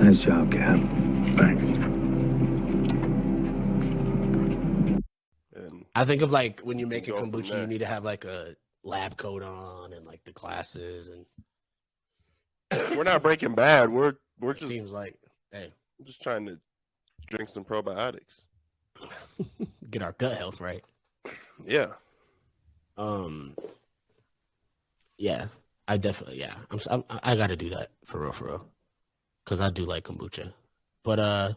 Nice job, Cap. Thanks. And I think of like when you're You making can go from kombucha, there. you need to have like a lab coat on and like the glasses, and we're not Breaking Bad. We're it just seems like, hey, trying to drink some probiotics. get our gut health right. Yeah. Yeah, I definitely, yeah, I got to do that for real, because I do like kombucha, but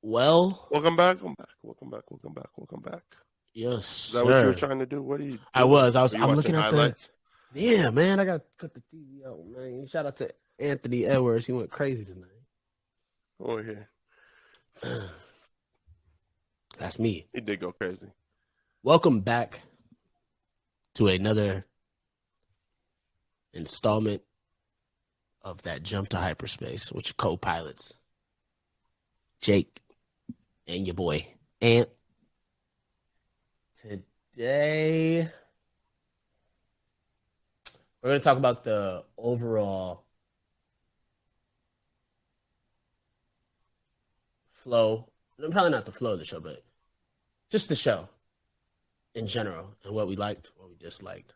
well, Welcome back. yes, Is that what you were sir. trying to do? What are you doing? I was. Are you I'm watching looking at highlights? Yeah, man. I got to cut the TV out, man. Shout out to Anthony Edwards. He went crazy tonight. Oh, here. That's me. He did go crazy. Welcome back to another installment of that Jump to Hyperspace with your co-pilots, Jake and your boy Ant. Today, we're going to talk about the overall flow. Probably not the flow of the show, but just the show in general and what we liked, what we disliked.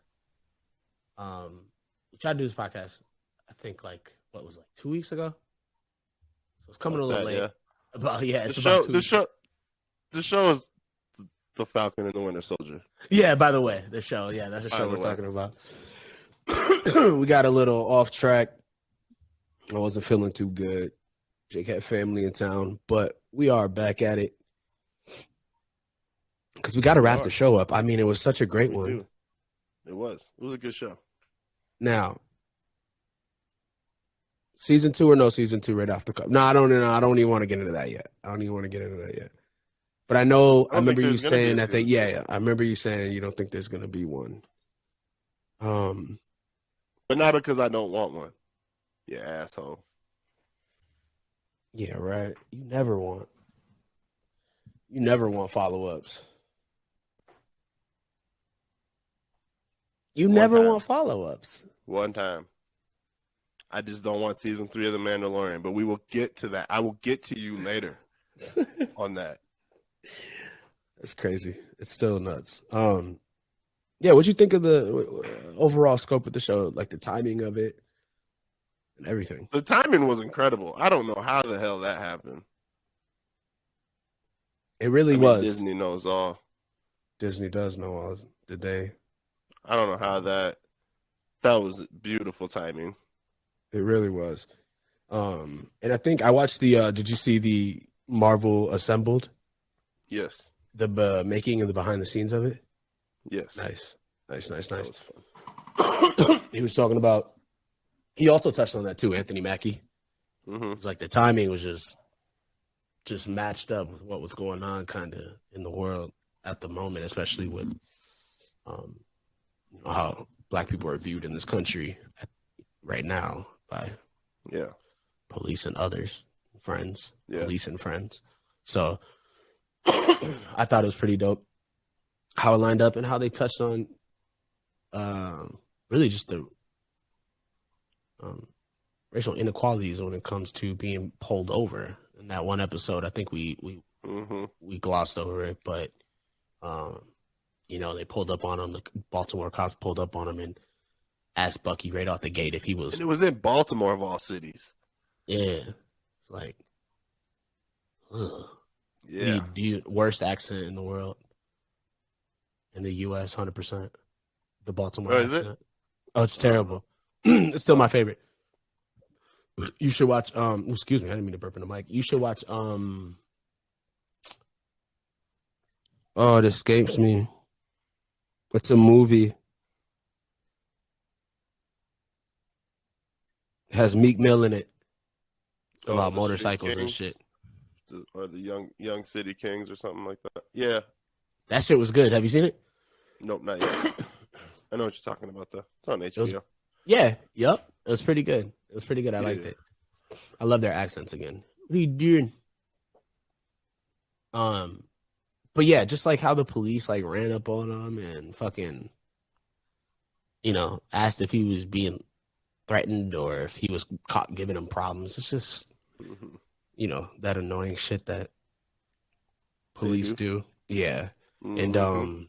We tried to do this podcast, I think, like, what was it, like 2 weeks ago? So it's coming a little late. Yeah. It's about 2 weeks. The show is the Falcon and the Winter Soldier. Yeah, by the way, the show. Yeah, that's the show we're talking about. We got a little off track. I wasn't feeling too good. Jake had family in town, but we are back at it. Because we got to wrap the show up. I mean, it was such a great one. It was. It was a good show. Now, season 2 or no season 2 right off the cup? No, I don't even want to get into that yet. But I remember you saying that I remember you saying you don't think there's going to be one. But not because I don't want one. Yeah, asshole. Yeah, right. You never want follow-ups. You never want follow-ups. One time. I just don't want season 3 of The Mandalorian, but we will get to that. I will get to you later on that. That's crazy. It's still nuts. Yeah, what'd you think of the overall scope of the show, like the timing of it and everything? The timing was incredible. I don't know how the hell that happened. It really was. Disney knows all. Disney does know all. Did they? I don't know how that was beautiful timing. It really was. And I think I watched did you see the Marvel Assembled? Yes. The making and the behind the scenes of it? Yes. Nice. That was fun. He was talking about, he also touched on that too, Anthony Mackie. Mm-hmm. It's like the timing was just matched up with what was going on kind of in the world at the moment, especially with how Black people are viewed in this country right now by police and others, friends, police and friends. So I thought it was pretty dope how it lined up and how they touched on really just the racial inequalities when it comes to being pulled over. In that one episode, I think we glossed over it, but they pulled up on him. The Baltimore cops pulled up on him and asked Bucky right off the gate if he was. And it was in Baltimore of all cities. Yeah, it's like, yeah, worst accent in the world. In the U.S., 100%. The Baltimore accent. It? Oh, it's terrible. It's still my favorite. You should watch. Excuse me, I didn't mean to burp in the mic. You should watch. Oh, it escapes me. It's a movie. It has Meek Mill in it. About motorcycles and shit. Or the young City Kings or something like that. Yeah. That shit was good. Have you seen it? Nope, not yet. I know what you're talking about though. It's on HBO. Yep. It was pretty good. I liked it. I love their accents again. What are you doing? But yeah, just like how the police like ran up on him and fucking, asked if he was being threatened or if he was caught giving him problems. It's just, that annoying shit that police do. Yeah. And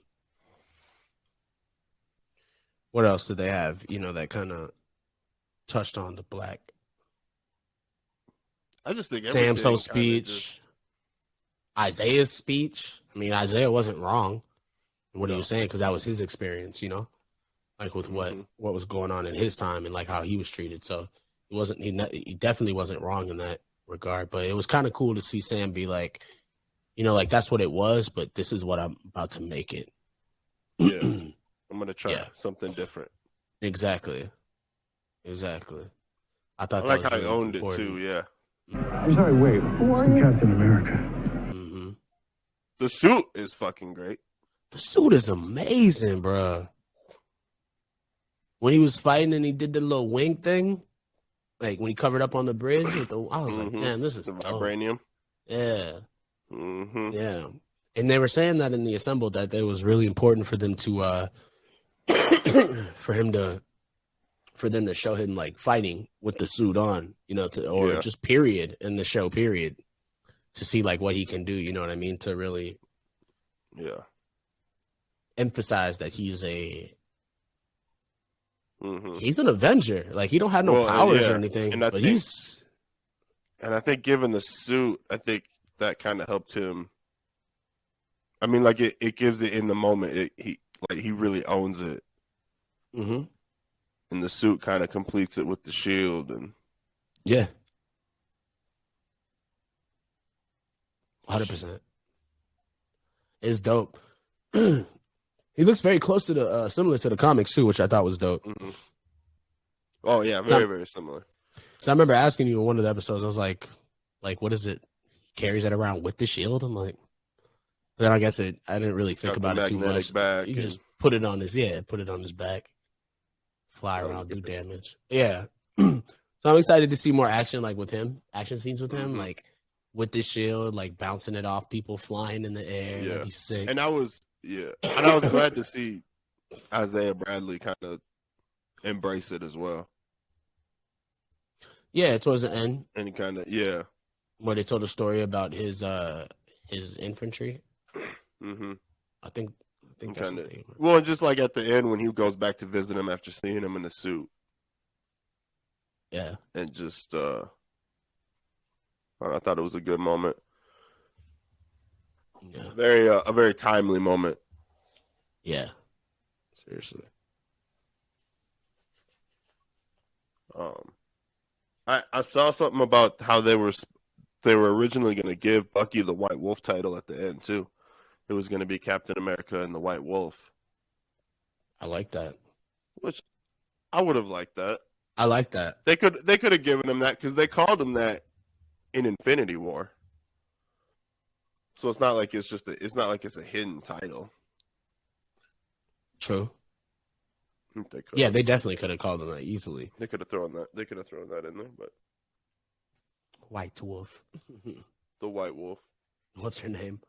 what else did they have, that kind of touched on the black? I just think Sam's whole speech, Isaiah's speech. I mean, Isaiah wasn't wrong in what he was saying because that was his experience, like with what was going on in his time and like how he was treated. So he definitely wasn't wrong in that regard. But it was kind of cool to see Sam be like, like that's what it was, but this is what I'm about to make it. Yeah, I'm gonna try something different. Exactly. I thought I like how he owned it too. Yeah. I'm sorry, wait, who are you? Captain America. The suit is fucking great. The suit is amazing, bro. When he was fighting and he did the little wing thing, like when he covered up on the bridge, I was like, damn, this is dope. Vibranium. Yeah. Yeah. And they were saying that in the Assemble that it was really important for them to, for them to show him like fighting with the suit on, just period in the show, period, to see like what he can do. You know what I mean? To really, emphasize that he's an Avenger. Like he don't have no powers or anything, but he's. And I think given the suit, I think that kind of helped him. I mean, like it gives it in the moment. He really owns it. And the suit kind of completes it with the shield and 100%. It's dope. He looks very close to the similar to the comics too, which I thought was dope. Oh yeah, very similar. So I remember asking you in one of the episodes, I was like what is it? He carries it around with the shield. I'm like, then I guess I didn't really think about it too much. You just put it on his back. Fly around, do damage. Yeah. So I'm excited to see more action, like with him, action scenes with him, like with this shield, like bouncing it off people flying in the air. Yeah. That'd be sick. And I was glad to see Isaiah Bradley kind of embrace it as well. Yeah, towards the end. And kind of, where they told a story about his infantry. I think that's what they were. Well, just like at the end when he goes back to visit him after seeing him in the suit. Yeah. And just I thought it was a good moment. Yeah. A very timely moment. Yeah. Seriously. I saw something about how they were originally going to give Bucky the White Wolf title at the end too. It was going to be Captain America and the White Wolf. I like that. Which I would have liked that. I like that. They could have given him that because they called him that in Infinity War. So it's not like it's a hidden title. True. They definitely could have called him that easily. They could have thrown that. They could have thrown that in there, but White Wolf. The White Wolf. What's her name?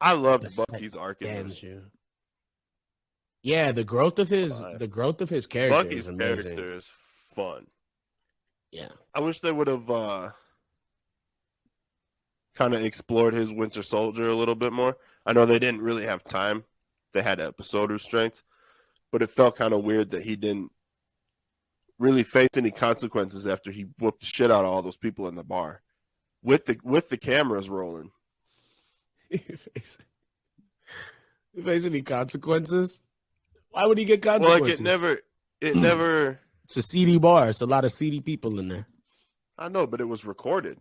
I loved Bucky's arc in this. Yeah, the growth of his character Bucky's is amazing. character is fun. Yeah. I wish they would have kind of explored his Winter Soldier a little bit more. I know they didn't really have time. They had episode restraints, but it felt kind of weird that he didn't really face any consequences after he whooped the shit out of all those people in the bar with the cameras rolling. You face any consequences? Why would he get consequences? Well, it never. It's a seedy bar. It's a lot of seedy people in there. I know, but it was recorded.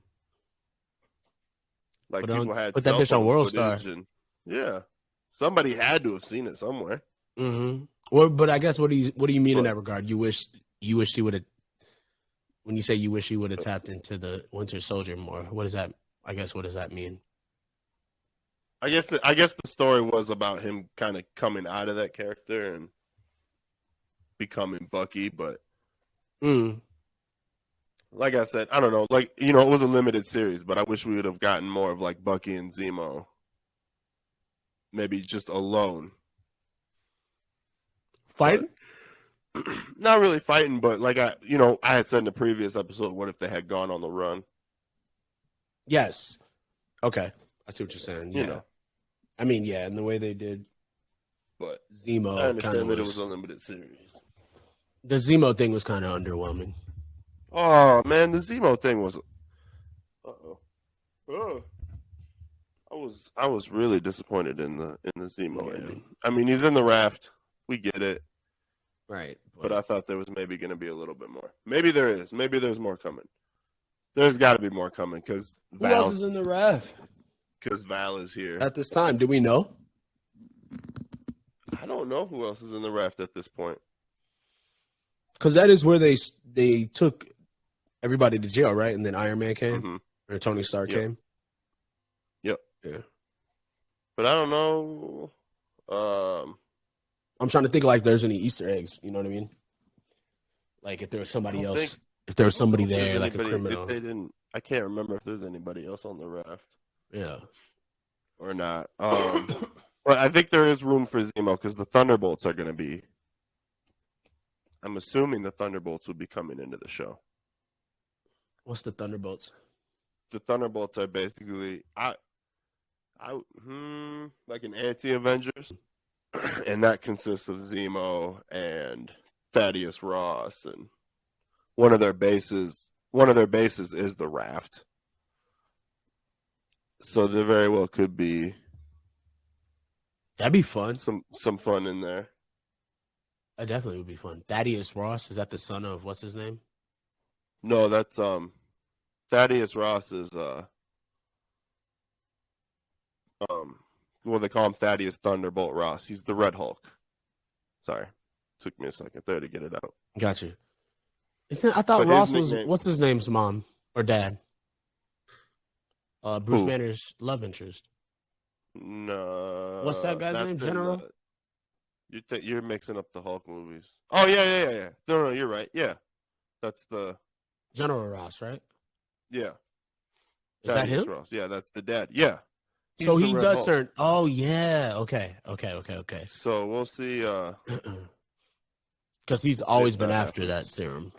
Like people had put that bitch on World Star. Yeah, somebody had to have seen it somewhere. Well, but I guess what do you mean in that regard? You wish he would have. When you say you wish he would have tapped into the Winter Soldier more, what does that? I guess what does that mean? I guess the story was about him kind of coming out of that character and becoming Bucky, but like I said, I don't know. Like, it was a limited series, but I wish we would have gotten more of like Bucky and Zemo, maybe just alone fighting. not really fighting, but like I had said in the previous episode, what if they had gone on the run? Yes. Okay. I see what you're saying. Yeah. I mean, yeah, and the way they did, but Zemo. I understand that it was a limited series. The Zemo thing was kind of underwhelming. Oh man, the Zemo thing was. Oh. I was really disappointed in the Zemo ending. I mean, he's in the raft. We get it. Right. But I thought there was maybe going to be a little bit more. Maybe there is. Maybe there's more coming. There's got to be more coming because who else is in the raft? Because Val is here at this time. Do we know? I don't know who else is in the raft at this point. Because that is where they took everybody to jail, right? And then Iron Man came, or Tony Stark came. Yep. Yeah. But I don't know. I'm trying to think like there's any Easter eggs. You know what I mean? Like if there was somebody else, if there was somebody there, like a criminal. If they didn't, I can't remember if there's anybody else on the raft. Yeah. Or not. But I think there is room for Zemo because the Thunderbolts are going to be. I'm assuming the Thunderbolts will be coming into the show. What's the Thunderbolts? The Thunderbolts are basically like an anti-Avengers, and that consists of Zemo and Thaddeus Ross, and one of their bases is the raft. So there very well could be. That'd be fun. Some fun in there. That definitely would be fun. Thaddeus Ross, is that the son of what's his name? No, that's Thaddeus Ross is well, they call him Thaddeus Thunderbolt Ross. He's the Red Hulk. Sorry. Took me a second there to get it out. Gotcha. I thought Ross was what's his name's mom or dad? Bruce Banner's love interest. No. What's that guy's name? General? You're mixing up the Hulk movies. Oh yeah. No, you're right. Yeah. That's the General Ross, right? Yeah. Is that him? Ross. Yeah, that's the dad. Yeah. So he does turn. Oh yeah. Okay. So we'll see. Because he's always been after that serum.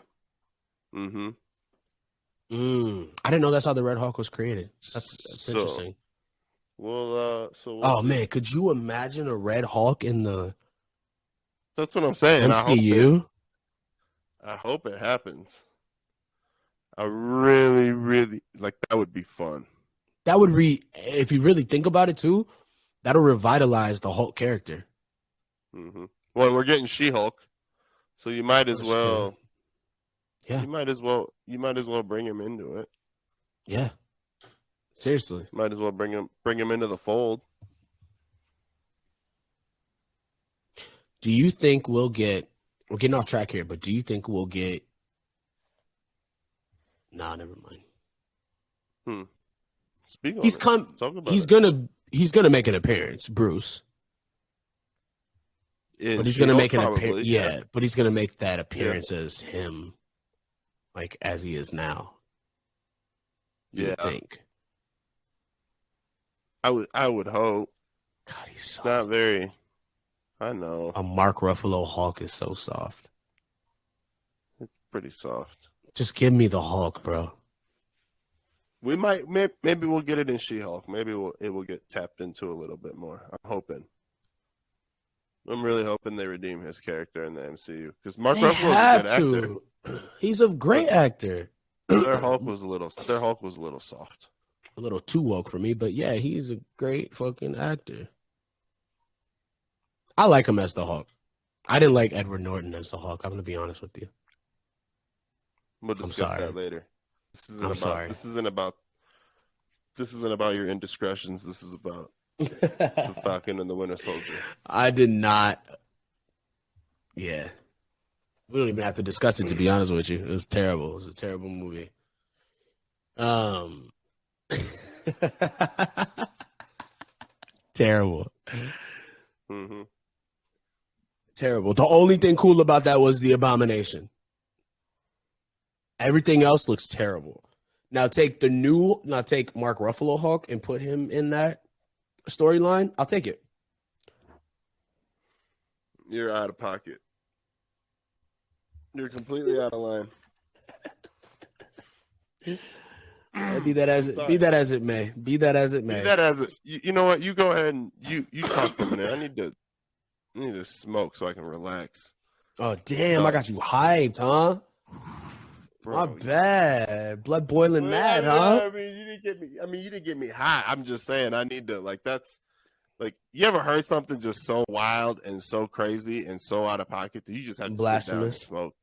Mm-hmm. I didn't know that's how the Red Hulk was created. That's interesting. We'll man, could you imagine a Red Hulk in the? That's what I'm saying. MCU. I hope it happens. I really, really like that. Would be fun. That would if you really think about it too, that'll revitalize the Hulk character. Mm-hmm. Well, we're getting She-Hulk, so you might as well. Yeah. You might as well bring him into it. Yeah. Seriously. Might as well bring him into the fold. Do you think we're getting off track here, but do you think we'll get Nah, never mind. He's gonna make an appearance, Bruce. But he's gonna make an appearance. Yeah, but he's gonna make that appearance as him, like as he is now. You think? I would hope. God, he's soft. Not very. I know. A Mark Ruffalo Hulk is so soft. It's pretty soft. Just give me the Hulk, bro. We might, maybe we'll get it in She-Hulk. Maybe it will get tapped into a little bit more. I'm hoping. I'm really hoping they redeem his character in the MCU because Mark Ruffalo is a good actor. He's a great actor. Their Hulk was a little soft. A little too woke for me, but yeah, he's a great fucking actor. I like him as the Hulk. I didn't like Edward Norton as the Hulk. I'm gonna be honest with you. We'll discuss that later. This isn't about your indiscretions. This is about the Falcon and the Winter Soldier. I did not. Yeah. We don't even have to discuss it, to be honest with you. It was terrible. It was a terrible movie. Terrible. Mm-hmm. Terrible. The only thing cool about that was the Abomination. Everything else looks terrible. Now take Mark Ruffalo Hulk and put him in that storyline. I'll take it. You're out of pocket. You're completely out of line. Be that as it may. Be that as it may. Be that as it. You know what? You go ahead and you talk for a minute. I need to smoke so I can relax. Oh damn! I got you hyped, huh? Bro, my bad. Blood boiling mad, huh? I mean, you didn't get me high. I'm just saying I need to that's like, you ever heard something just so wild and so crazy and so out of pocket that you just have to blasphemous sit down and smoke?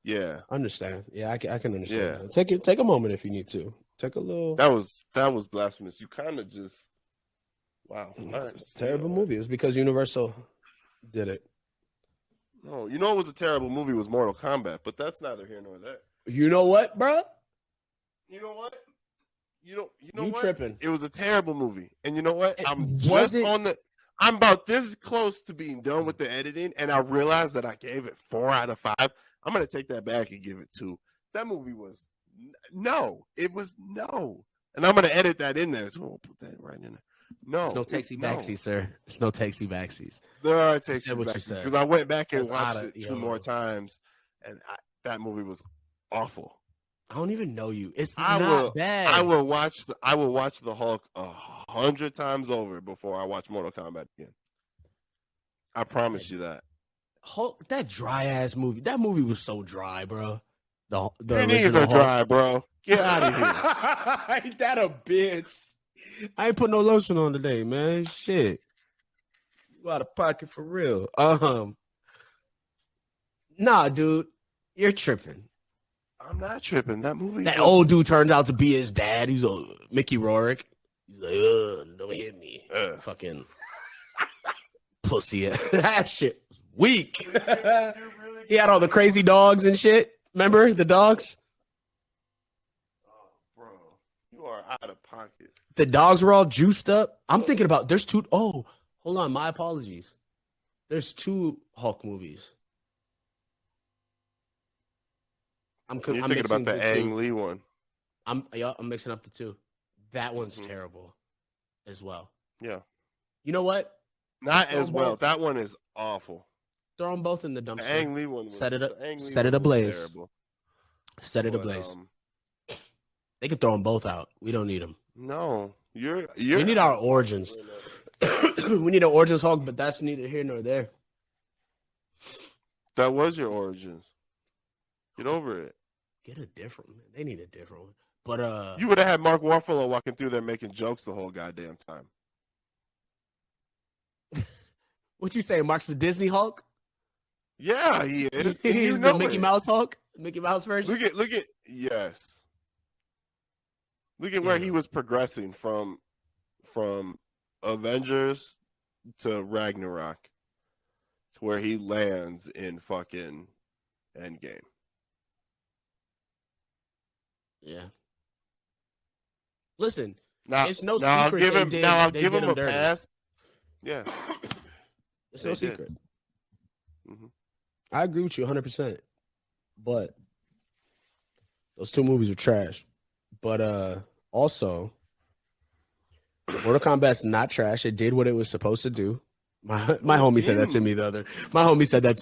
Yeah, understand. Yeah, I can understand. Yeah. Take a moment if you need to. Take a little. That was blasphemous. You kind of just wow. It's a terrible movie. It's because Universal did it. No, you know it was a terrible movie was Mortal Kombat, but that's neither here nor there. You know what, bro? You know what? You know you what? Tripping. It was a terrible movie. And you know what? I'm about this close to being done with the editing, and I realized that I gave it 4 out of 5. I'm gonna take that back and give it 2. That movie was no. It was no. And I'm gonna edit that in there. So we'll put that right in there. No. It's no taxi backsies, sir. It's no taxi backsies. There are taxi backsies. Because I went back and watched it 2 more times, and that movie was awful. I don't even know you. It's not bad. I will watch the Hulk 100 times over before I watch Mortal Kombat again. I promise you that. Hulk, that dry ass movie. That movie was so dry, bro. The knees are dry, bro. Get out of here. Ain't that a bitch? I ain't put no lotion on today, man. Shit. You out of pocket for real. Nah, dude. You're tripping. I'm not tripping. That movie. That old dude turns out to be his dad. He's a Mickey Rourke. He's like, don't hit me. Fucking pussy. That shit was weak. He had all the crazy dogs and shit. Remember the dogs? Oh, bro. You are out of pocket. The dogs were all juiced up. I'm thinking about there's 2. Oh, hold on. My apologies. There's 2 Hulk movies. I'm thinking about the Ang Lee one. I'm mixing up the 2. That one's terrible as well. Yeah. You know what? Not as well. That one is awful. Throw them both in the dumpster. The Ang Lee one. Set it ablaze. Set it ablaze. They could throw them both out. We don't need them. No. We need our origins. We need an origins Hulk, but that's neither here nor there. That was your origins. Get over it. Get a different one. They need a different one. But you would have had Mark Ruffalo walking through there making jokes the whole goddamn time. What you say? Mark's the Disney Hulk? Yeah, he is. He's the Mickey Mouse Hulk? Mickey Mouse version? Look at yes. Look at where he was progressing from Avengers to Ragnarok to where he lands in fucking Endgame. Yeah. Listen, now, it's no now secret. I'll give him a pass. Yeah. It's no secret. Mm-hmm. I agree with you 100%. But those 2 movies are trash. But also, Mortal Kombat's not trash. It did what it was supposed to do. My homie said that to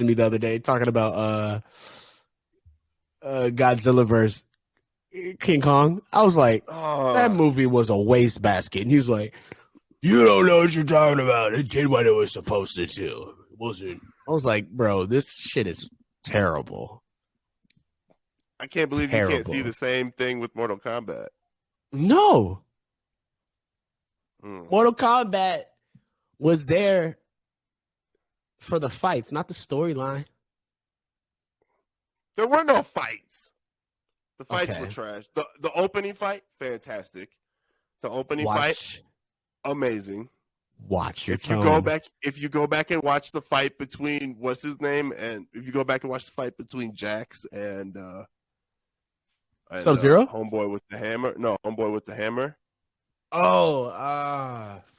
me the other day, talking about Godzilla versus King Kong. I was like, that movie was a wastebasket. And he was like, you don't know what you're talking about. It did what it was supposed to do. It wasn't. I was like, bro, this shit is terrible. I can't believe you can't see the same thing with Mortal Kombat. No. Mortal Kombat was there for the fights, not the storyline. There were no fights. The fights were trash. The opening fight, fantastic. The opening fight, amazing. Watch your if you go back and watch the fight between what's his name, and if you go back and watch the fight between Jax and Sub-Zero, homeboy with the hammer. No, homeboy with the hammer. Oh,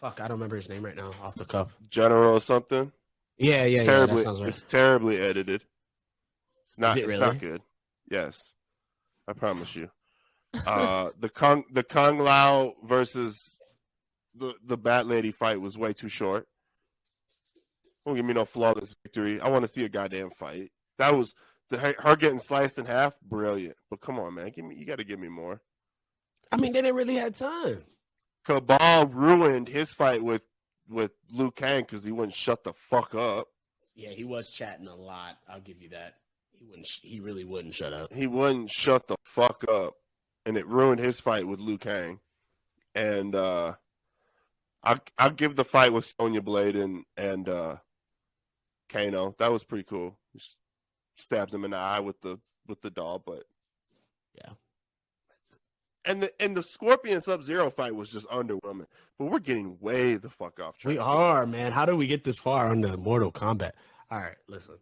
fuck! I don't remember his name right now off the cuff. General or something. Yeah. That sounds right. It's terribly edited. It's not. It's not good. Yes, I promise you. The Kung Lao versus the Bat Lady fight was way too short. Don't give me no flawless victory. I want to see a goddamn fight. That was Her getting sliced in half, brilliant. But come on, man, you got to give me more. I mean, they didn't really have time. Cabal ruined his fight with Liu Kang because he wouldn't shut the fuck up. Yeah, he was chatting a lot. I'll give you that. He really wouldn't shut up. He wouldn't shut the fuck up, and it ruined his fight with Liu Kang. And I'll give the fight with Sonya Blade and Kano. That was pretty cool. He stabs him in the eye with the doll, but yeah. And the Scorpion Sub-Zero fight was just underwhelming. But we're getting way the fuck off track. We are, man. How did we get this far on the Mortal Kombat? All right, listen.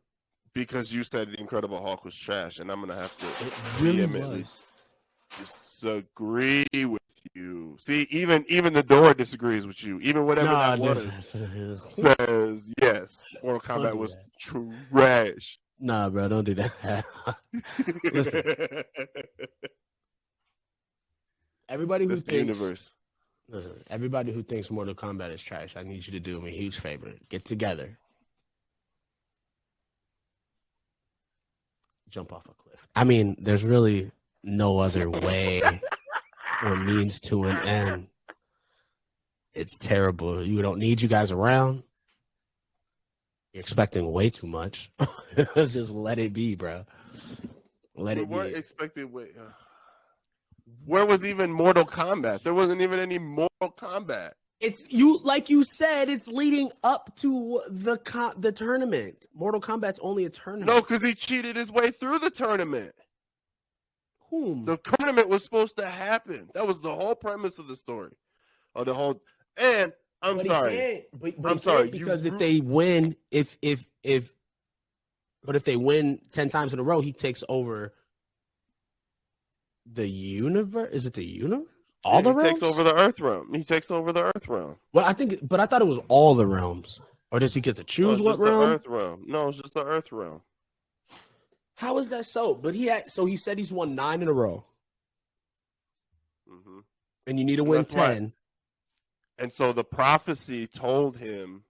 Because you said the Incredible Hulk was trash, and I'm gonna have to vehemently disagree with you. See, even the door disagrees with you. Even whatever that was says yes. Mortal Kombat was trash. Nah, bro, don't do that. Listen. Everybody who thinks everybody who thinks Mortal Kombat is trash, I need you to do me a huge favor. Get together. Jump off a cliff. I mean, there's really no other way or means to an end. It's terrible. You don't need you guys around. You're expecting way too much. Just let it be, bro. Let it be. We weren't expecting Where was even Mortal Kombat? There wasn't even any Mortal Kombat. It's you, like you said. It's leading up to the tournament. Mortal Kombat's only a tournament. No, because he cheated his way through the tournament. Whom? The tournament was supposed to happen. That was the whole premise of the story. Of the whole. And I'm sorry. I'm sorry because if they win, if they win 10 times in a row, he takes over the universe. Is it the universe? All the realms? Takes over the Earth realm. He takes over the Earth realm. Well, I thought it was all the realms. Or does he get to choose what realm? The Earth realm. No, it's just the Earth realm. How is that so? But he said he's won 9 in a row. Mm-hmm. And you need to win 10. Right. And so the prophecy told him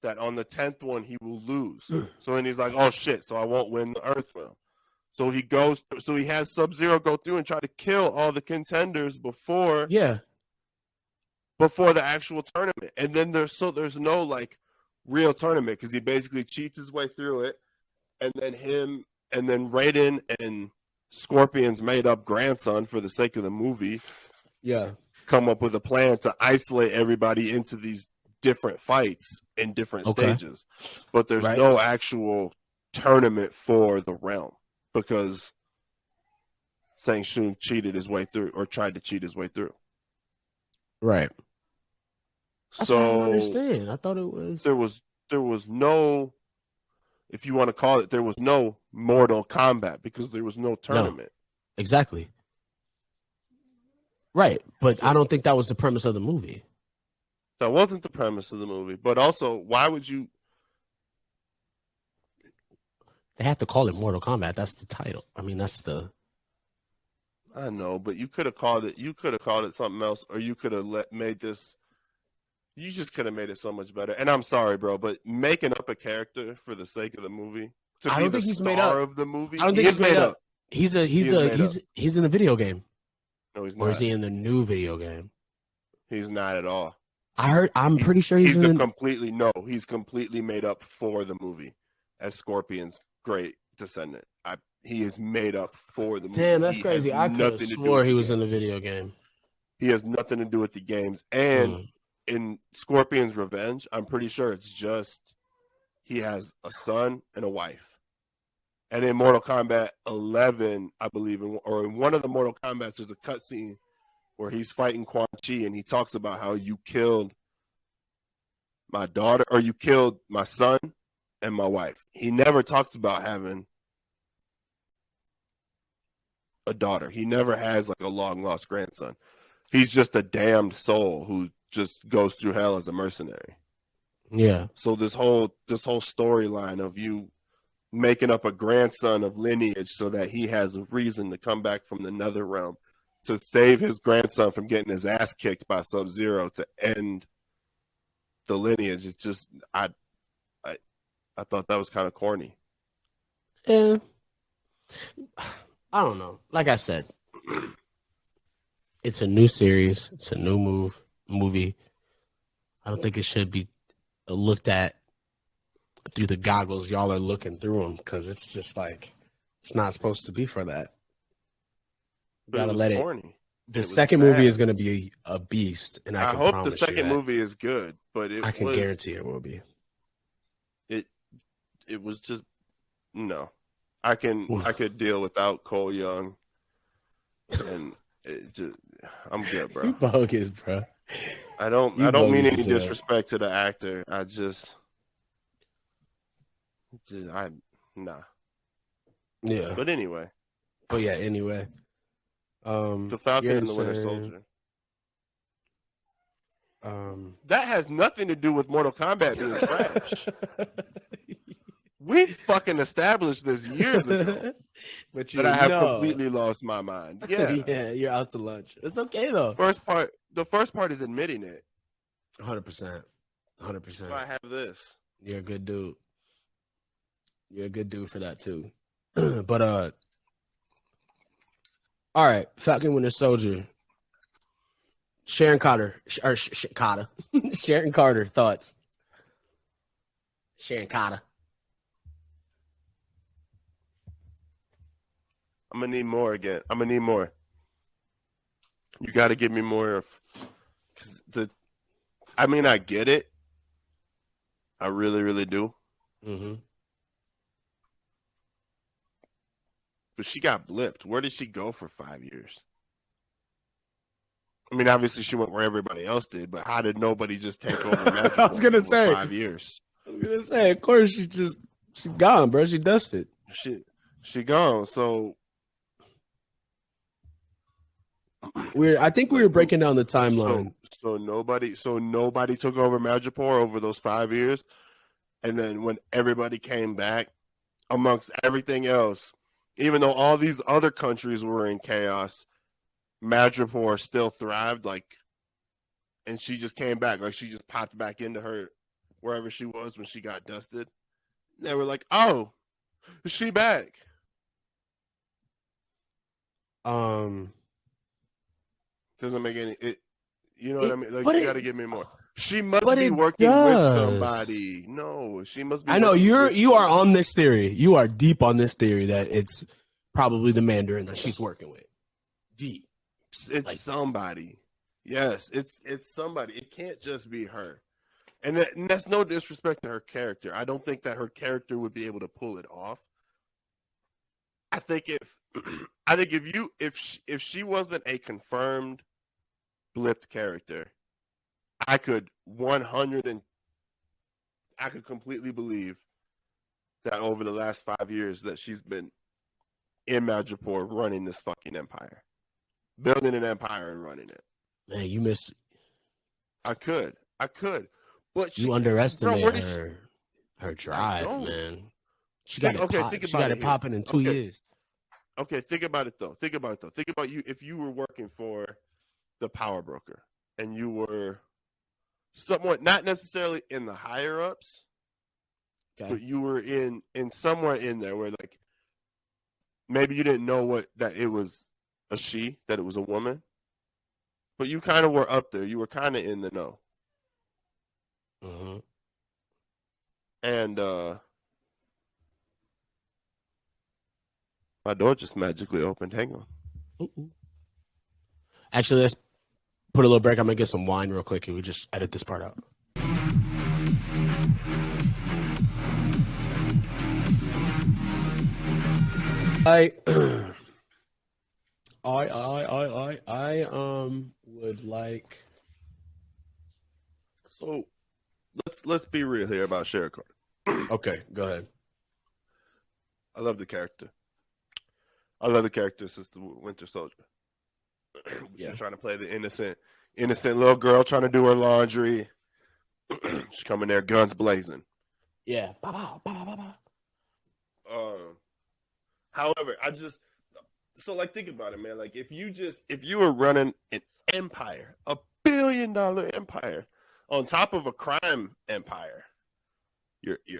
that on the 10th one he will lose. So then he's like, oh shit, so I won't win the Earth realm. So he has Sub-Zero go through and try to kill all the contenders before the actual tournament. And then there's no like real tournament because he basically cheats his way through it. And then Raiden and Scorpion's made up grandson, for the sake of the movie, come up with a plan to isolate everybody into these different fights in different stages. But there's no actual tournament for the realm. Because Sang Shun cheated his way through, or tried to cheat his way through. Right. So I don't understand. I thought it was there was no, if you want to call it, there was no Mortal Kombat because there was no tournament. No, exactly. Right, but I don't think that was the premise of the movie. That wasn't the premise of the movie. But also, why would you? They have to call it Mortal Kombat. That's the title. I mean, that's the. I know, but you could have called it. You could have called it something else, or you could have made this. You just could have made it so much better. And I'm sorry, bro, but making up a character for the sake of the movie. I don't think he's made up. Of the movie. I don't think he's made up. He's in the video game. No, he's not. Or is he in the new video game? He's not at all. I'm pretty sure he's completely made up for the movie as Scorpion's great descendant. He is made up for the movie. Damn, that's crazy. I could have swore he was in the video game. He has nothing to do with the games. And in Scorpion's Revenge, I'm pretty sure it's just he has a son and a wife. And in Mortal Kombat 11, I believe, in one of the Mortal Kombats, there's a cutscene where he's fighting Quan Chi, and he talks about how you killed my daughter, or you killed my son and my wife. He never talks about having a daughter. He never has like a long lost grandson. He's just a damned soul who just goes through hell as a mercenary. Yeah. So this whole storyline of you making up a grandson of lineage so that he has a reason to come back from the nether realm to save his grandson from getting his ass kicked by Sub-Zero to end the lineage. It's just I thought that was kind of corny. Yeah. I don't know. Like I said, it's a new series. It's a new movie. I don't think it should be looked at through the goggles y'all are looking through them, because it's just like it's not supposed to be for that. But Gotta let corny. The second movie is going to be a beast, and I can hope promise the second you that. movie is good, but I can guarantee it will be. It was just no. I could deal without Cole Young, and I'm good, bro. You bogus, bro. I don't mean any disrespect to the actor. Nah. Yeah. But anyway. The Falcon and the Winter Soldier. That has nothing to do with Mortal Kombat being trash. We fucking established this years ago. But I have completely lost my mind. Yeah. Yeah, you're out to lunch. It's okay though. The first part is admitting it. 100%. 100%. So I have this. You're a good dude. You're a good dude for that too. But all right, Falcon Winter Soldier. Sharon Carter Sharon Carter thoughts. Sharon Carter. I'm gonna need more again. I'm gonna need more. You got to give me more of I get it. I really, really do. Mm-hmm. But she got blipped. Where did she go for 5 years? I mean, obviously she went where everybody else did, but how did nobody just take over Magic? I was gonna say 5 years. I was gonna say, of course she gone, bro. She dusted. She gone. So I think we were breaking down the timeline. So nobody took over Madripoor over those 5 years, and then when everybody came back, amongst everything else, even though all these other countries were in chaos, Madripoor still thrived. And she just came back. She just popped back into her wherever she was when she got dusted. And they were like, "Oh, is she back?" Doesn't make any. You know what I mean? You got to give me more. She must be working with somebody. No, she must be. I know you are on this theory. You are deep on this theory that it's probably the Mandarin that she's working with. Deep. It's somebody. Yes, it's somebody. It can't just be her. And that's no disrespect to her character. I don't think that her character would be able to pull it off. I think if she wasn't a confirmed blipped character, I could completely believe that over the last 5 years that she's been in Madripoor running this fucking empire, building an empire and running it. Man, you missed. I could, but you underestimate her drive, man. She got it popping in 2 years. Okay, think about it though. Think about you if you were working for the power broker and you were somewhat not necessarily in the higher ups, but you were in somewhere in there where maybe you didn't know that it was that it was a woman, but you kind of were up there. You were kind of in the know. Mm-hmm. And my door just magically opened. Hang on. Ooh. Actually, let's put a little break. I'm going to get some wine real quick and we just edit this part out. I would like. So let's be real here about Sharon Carter. Okay, go ahead. I love the character. I love the character since the Winter Soldier. Yeah, she's trying to play the innocent little girl trying to do her laundry. She's coming there, guns blazing. Yeah. However, think about it, man. If you were running an empire, a $1 billion empire, on top of a crime empire,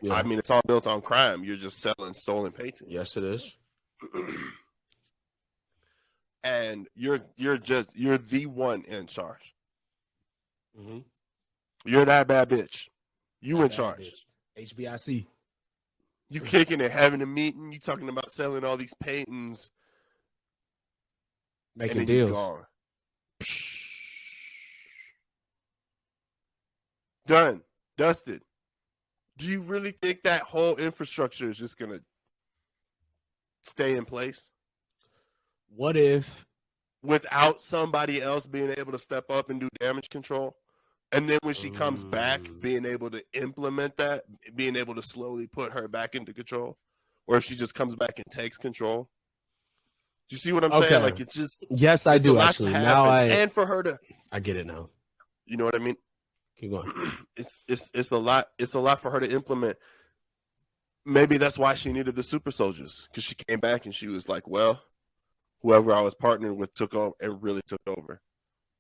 I mean, it's all built on crime. You're just selling stolen paintings. Yes, it is. And you're the one in charge. Mm-hmm. You're that bad bitch. You in charge. Bitch. HBIC. You kicking it, having a meeting. You talking about selling all these paintings, making deals. Gone. Done. Dusted. Do you really think that whole infrastructure is just gonna stay in place? What if, without somebody else being able to step up and do damage control? And then when she comes back, being able to implement that, being able to slowly put her back into control, or if she just comes back and takes control. Do you see what I'm saying? Like, it's just, yes, I do actually. Now and for her to, I get it now. You know what I mean? Keep going. It's a lot. It's a lot for her to implement. Maybe that's why she needed the super soldiers, because she came back and she was like, well, whoever I was partnered with took over and really took over.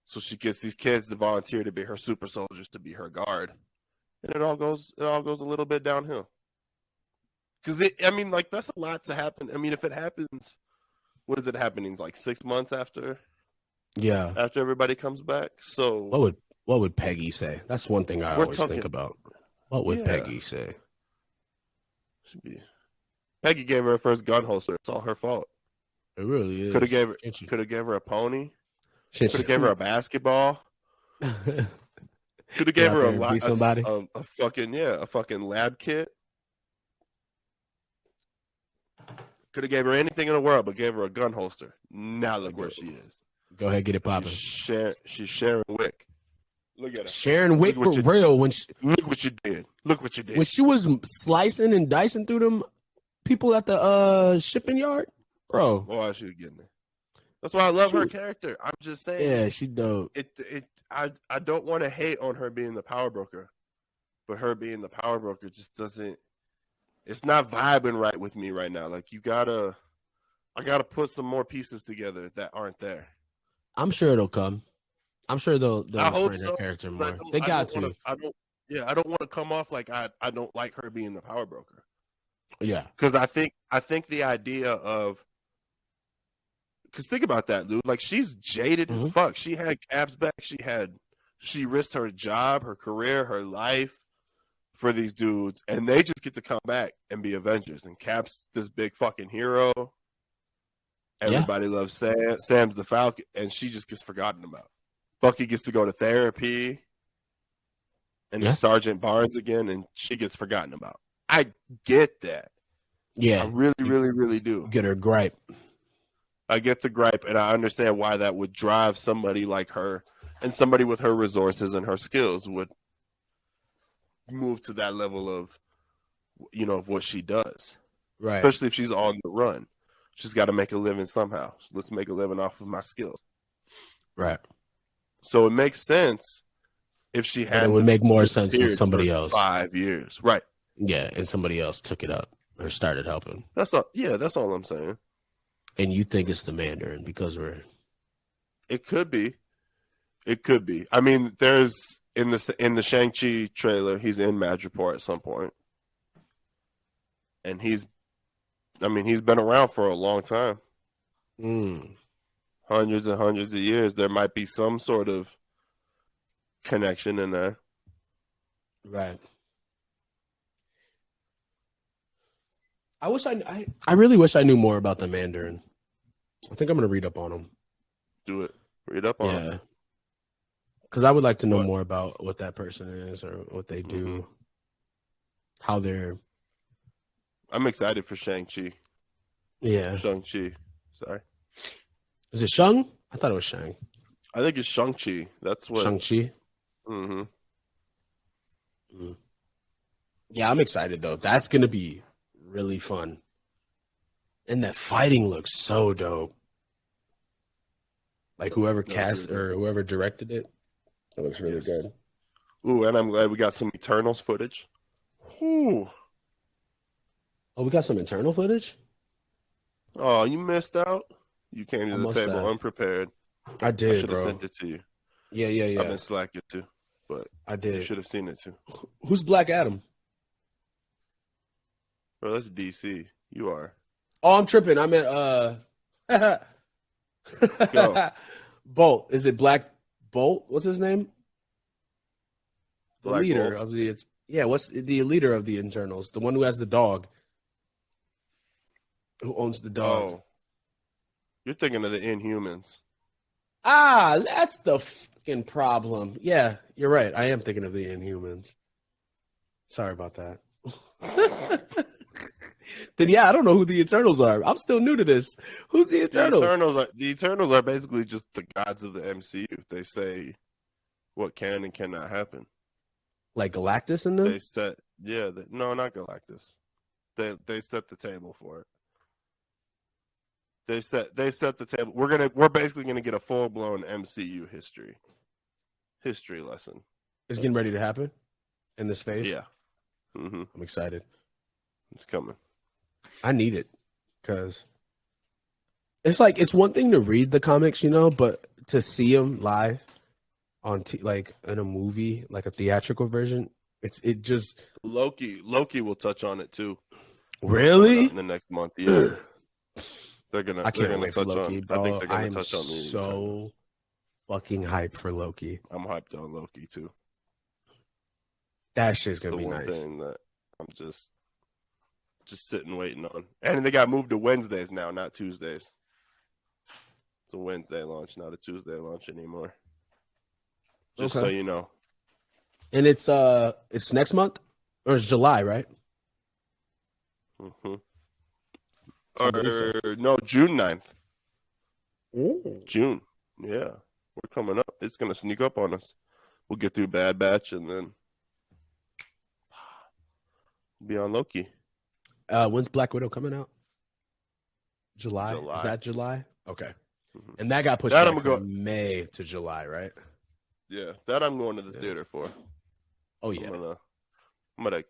So she gets these kids to volunteer to be her super soldiers, to be her guard, and it all goes a little bit downhill. Because like, that's a lot to happen. I mean, if it happens, what is it happening? Like 6 months after? Yeah. After everybody comes back. So what would Peggy say? That's one thing I always think about. What would Peggy say? Peggy gave her first gun holster. It's all her fault. It really is. Could have gave her a pony. Could have gave her a basketball. Could have gave her a fucking lab kit. Could have gave her anything in the world, but gave her a gun holster. Now look where she is. Go ahead, get it popping. She's Sharon Wick. Look at her. Sharon Wick for real. Look what you did. Look what you did. When she was slicing and dicing through them people at the shipping yard, bro. Boy, she was getting there. That's why I love her character. I'm just saying. Yeah, she dope. I don't want to hate on her being the power broker, but her being the power broker just doesn't. It's not vibing right with me right now. Like, I gotta put some more pieces together that aren't there. I'm sure it'll come. I'm sure they'll explain her character more. They got to. I don't want to come off like I don't like her being the power broker. Yeah, because I think the idea of, because think about that, dude. Like, she's jaded as fuck. She had Cap's back. She risked her job, her career, her life for these dudes, and they just get to come back and be Avengers. And Cap's this big fucking hero. Everybody loves Sam. Sam's the Falcon, and she just gets forgotten about. Bucky gets to go to therapy, and it's Sergeant Barnes again, and she gets forgotten about. I get that. Yeah. I really, really, really do. Get her gripe. I get the gripe, and I understand why that would drive somebody like her, and somebody with her resources and her skills would move to that level of, of what she does. Right. Especially if she's on the run. She's got to make a living somehow. Let's make a living off of my skills. Right. So it makes sense if she had. It would make more sense if somebody else. 5 years. Right. Yeah, and somebody else took it up or started helping. That's all. Yeah, that's all I'm saying. And you think it's the Mandarin because we're. It could be. It could be. I mean, there's in the Shang-Chi trailer, he's in Madripoor at some point, and he's been around for a long time. Hundreds and hundreds of years. There might be some sort of connection in there. Right. I really wish I knew more about the Mandarin. I think I'm going to read up on him. Do it. Read up on him. Because I would like to know more about what that person is or what they do. How they're... I'm excited for Shang-Chi. Yeah. Shang-Chi. Sorry. Is it Shang? I thought it was Shang. I think it's Shang-Chi. That's what... Shang-Chi? Yeah, I'm excited, though. That's going to be really fun. And that fighting looks so dope. Like, whoever cast or whoever directed it, it looks really good. Ooh, and I'm glad we got some Eternals footage. Ooh. Oh, we got some internal footage? Oh, you missed out? You came to the table unprepared. I did, I should have sent it to you. Yeah. I've been slacking too, but I did. You should have seen it too. Who's Black Adam? Bro, that's DC. You are. Oh, I'm tripping. I meant Go. Bolt. Is it Black Bolt? What's his name? The Black leader Bolt. of the what's the leader of the Internals? The one who has the dog. Who owns the dog? Oh. You're thinking of the Inhumans. Ah, that's the fucking problem. Yeah, you're right. I am thinking of the Inhumans. Sorry about that. Then yeah, I don't know who the Eternals are. I'm still new to this. Who's the Eternals? The Eternals are basically just the gods of the MCU. They say what can and cannot happen. Like Galactus in them? No, not Galactus. They set the table for it. They set the table. We're basically gonna get a full blown MCU history lesson. It's getting ready to happen in this phase. Yeah, mm-hmm. I'm excited. It's coming. I need it because it's like it's one thing to read the comics, but to see them live on like in a movie, like a theatrical version, it just Loki will touch on it too. Really? In the next month, yeah. I can't wait for Loki, bro. I think they're gonna I touch on am so fucking hyped for Loki. I'm hyped on Loki too. That shit's gonna be nice. Thing that I'm just sitting waiting on, and they got moved to Wednesdays now, not Tuesdays. It's a Wednesday launch, not a Tuesday launch anymore. Just so you know. And it's next month or it's July, right? Mm-hmm. No, June 9th. Ooh. June. Yeah. We're coming up. It's going to sneak up on us. We'll get through Bad Batch and then be on Loki. When's Black Widow coming out? July. Is that July? Okay. Mm-hmm. And that got pushed back from May to July, right? Yeah. That I'm going to the theater for. Oh, yeah. I'm gonna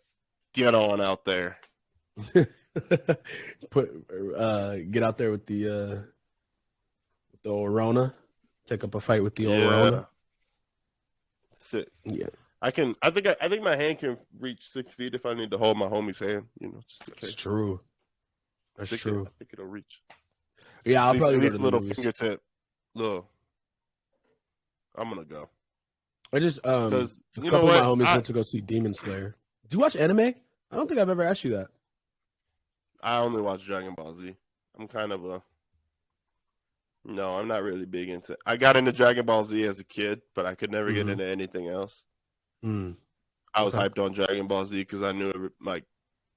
get on out there. Get out there with the Orona. Take up a fight with the Orona. Sit. Yeah. I think my hand can reach 6 feet if I need to hold my homie's hand. Just in case. It's true. That's true. I think it'll reach. Yeah, I'll probably go to the little movies. Fingertip. Look, I'm gonna go. I just a couple of my homies went to go see Demon Slayer. Do you watch anime? I don't think I've ever asked you that. I only watch Dragon Ball Z. I'm kind of I'm not really big into. I got into Dragon Ball Z as a kid, but I could never get into anything else. I was hyped on Dragon Ball Z because I knew like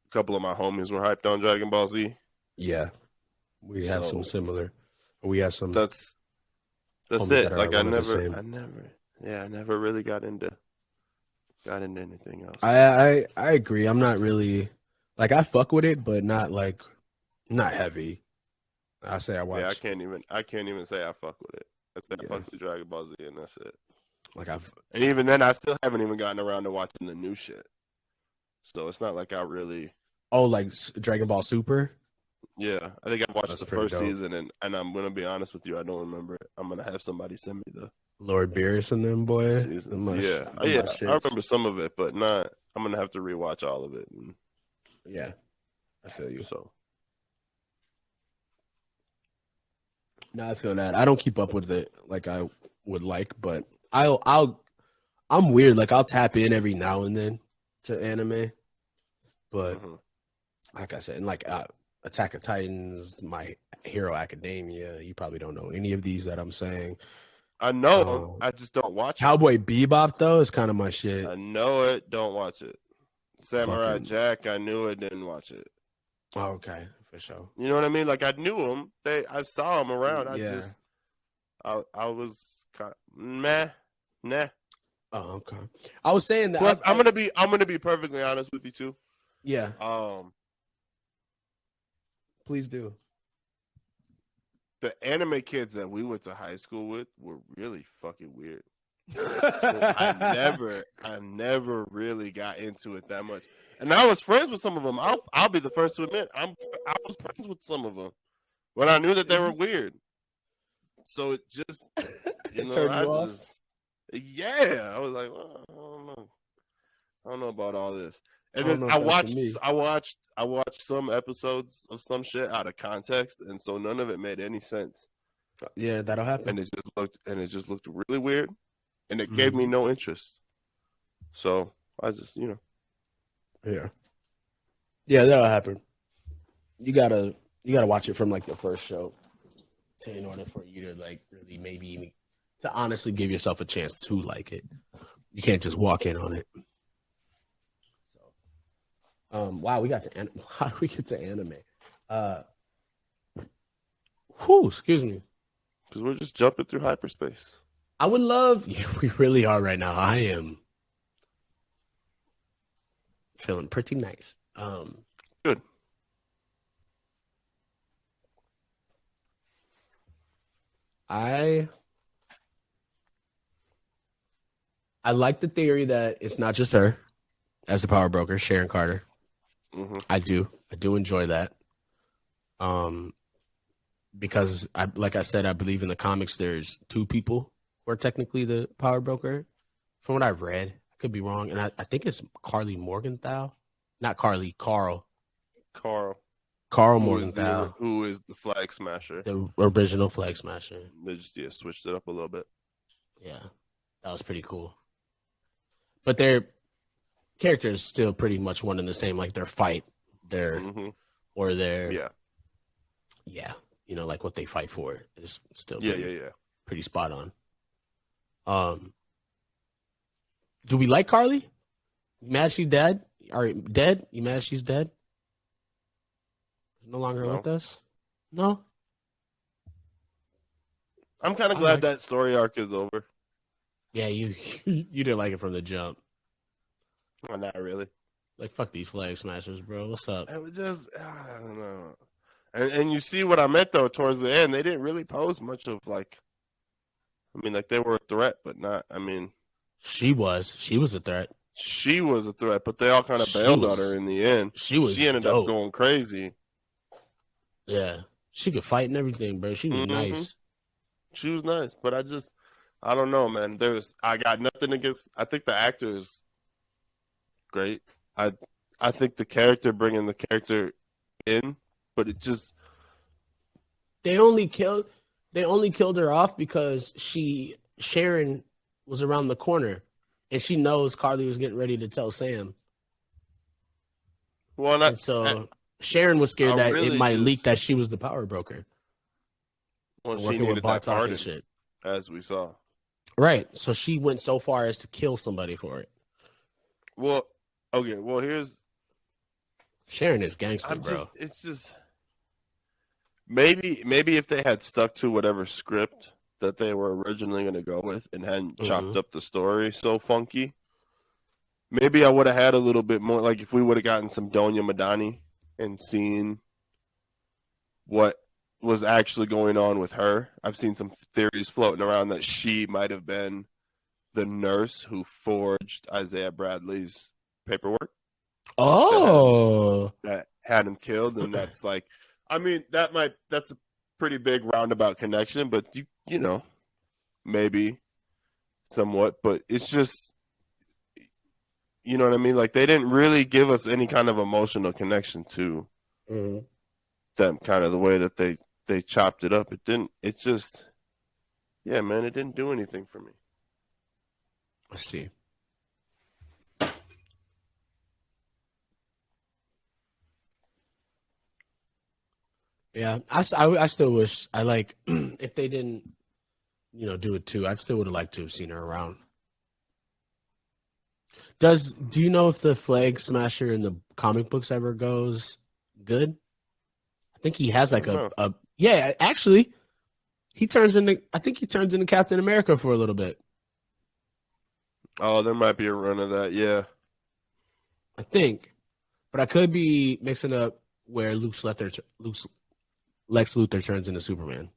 a couple of my homies were hyped on Dragon Ball Z. Yeah, we have some similar. We have some. That's it. Like I never really got into anything else. I agree. I'm not really like I fuck with it, but not heavy. I say I watch. Yeah, I can't even say I fuck with it. I say I fuck with Dragon Ball Z, and that's it. And even then, I still haven't even gotten around to watching the new shit. So it's not like I really. Oh, like Dragon Ball Super. Yeah, I think I watched the first season, and I'm gonna be honest with you, I don't remember it. I'm gonna have somebody send me the Lord Beerus and them boy. I remember some of it, but not. I'm gonna have to rewatch all of it. Yeah, I feel you. So. No, I feel that. I don't keep up with it like I would like, but I'm weird. Like I'll tap in every now and then to anime, but like I said, and like Attack of Titans, My Hero Academia. You probably don't know any of these that I'm saying. I know. I just don't watch Cowboy Bebop though is kind of my shit. I know it. Don't watch it. Samurai Jack. I knew it. Didn't watch it. Oh, okay. For sure. You know what I mean? Like I knew them. I saw them around. I was kind of nah. Oh, okay. I was saying that. Plus, I'm gonna be perfectly honest with you too. Yeah. Please do. The anime kids that we went to high school with were really fucking weird. I never really got into it that much. And I was friends with some of them. I'll be the first to admit I was friends with some of them, but I knew that they were weird. So it just turned you off. Yeah, I was like, well, I don't know about all this. And then I watched some episodes of some shit out of context, and so none of it made any sense. Yeah, that'll happen. And it just looked really weird, and it gave me no interest. So I just, yeah, that'll happen. You gotta watch it from like the first show, in order for you to like really maybe to honestly give yourself a chance to like it. You can't just walk in on it. So, wow, we got to how do we get to anime? Excuse me. Because we're just jumping through hyperspace. I would love. Yeah, we really are right now. I am feeling pretty nice. Good. I like the theory that it's not just her as the power broker, Sharon Carter. Mm-hmm. I do enjoy that. Because like I said, I believe in the comics there's two people who are technically the power broker. From what I've read, I could be wrong, and I think it's Carly Morgenthau, not Carly, Carl Morgenthau, who is the Flag Smasher, the original Flag Smasher. They just switched it up a little bit. Yeah, that was pretty cool. But their characters still pretty much one and the same, like their fight, or their yeah, like what they fight for is still pretty spot on. Do we like Carly? Mad she's dead? Or dead? You mad she's dead? No longer with us? No? I'm kind of glad that story arc is over. Yeah, you didn't like it from the jump. Well, not really. Like, fuck these Flag Smashers, bro. What's up? It was just, I don't know. And you see what I meant, though, towards the end. They didn't really pose much of, like, they were a threat, but not, She was a threat. She was a threat, but they all kind of bailed on her in the end. She ended up going crazy. Yeah. She could fight and everything, bro. She was nice. She was nice, but I don't know, man. I got nothing against, I think the actor is great. I think the character, bringing the character in, but it just. They only killed her off because Sharon was around the corner, and she knows Carly was getting ready to tell Sam. Well, so Sharon was scared that it might leak that she was the power broker. Well, she needed that pardon, shit, as we saw. Right. So she went so far as to kill somebody for it. Well, okay. Well, here's Sharon is gangster, bro. It's just maybe if they had stuck to whatever script that they were originally going to go with and hadn't chopped up the story so funky, maybe I would have had a little bit more. Like if we would have gotten some Donya Madani and seen what was actually going on with her. I've seen some theories floating around that she might have been the nurse who forged Isaiah Bradley's paperwork. Oh, that had him killed, and that's like, that's a pretty big roundabout connection, but you know, maybe somewhat, but it's just, you know what I mean? Like they didn't really give us any kind of emotional connection to them, kind of the way that they chopped it up. It's just, yeah, man, it didn't do anything for me. Let's see. Yeah, I still wish if they didn't, do it too. I still would have liked to have seen her around. Do you know if the Flag Smasher in the comic books ever goes good? I think he has like yeah, actually, he turns into Captain America for a little bit. Oh, there might be a run of that, yeah. I think, but I could be mixing up where Lex Luthor turns into Superman.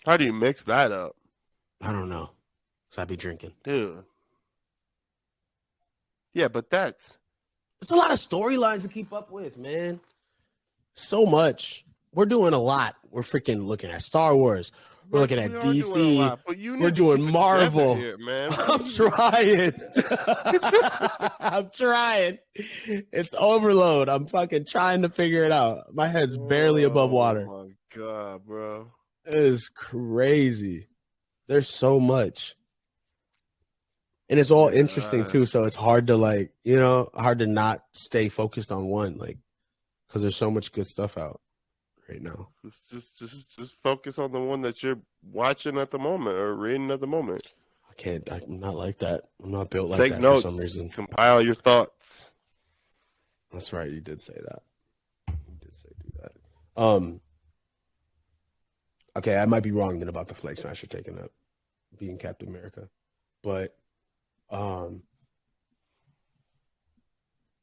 How do you mix that up? I don't know, because I'd be drinking. Dude. Yeah, but it's a lot of storylines to keep up with, man. So much. We're doing a lot. We're freaking looking at Star Wars. We're looking at DC. We're doing Marvel. Here, man. I'm trying. I'm trying. It's overload. I'm fucking trying to figure it out. My head's barely above water. Oh, my God, bro. It is crazy. There's so much. And it's all interesting, too. So it's hard to, like, you know, hard to not stay focused on one, like, because there's so much good stuff out right now. Just focus on the one that you're watching at the moment or reading at the moment. I'm not like that. I'm not built like Take that notes, for some reason. Compile your thoughts. That's right. You did say that. You did say do that. Okay, I might be wrong then about the Flag Smasher taking up being Captain America. But I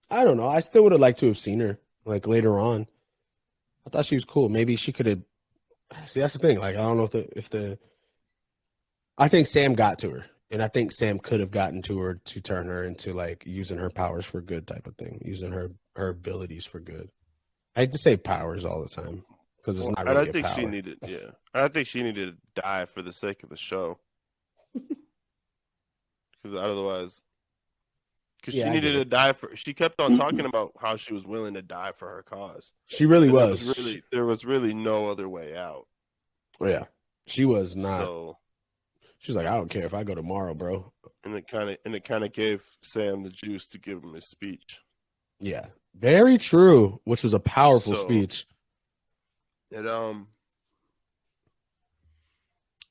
don't know. I still would have liked to have seen her like later on. I thought she was cool. Maybe she could have. See, that's the thing. Like, I don't know if the. I think Sam got to her, and I think Sam could have gotten to her to turn her into like using her powers for good type of thing, using her abilities for good. I hate to say powers all the time because it's not really a power. She needed, I think she needed to die for the sake of the show, because otherwise. Because she needed to die for. She kept on talking about how she was willing to die for her cause. She really was. There was really no other way out. Oh, yeah, she was not. So, she was like, I don't care if I go tomorrow, bro. And it kind of gave Sam the juice to give him his speech. Yeah, very true. Which was a powerful speech. It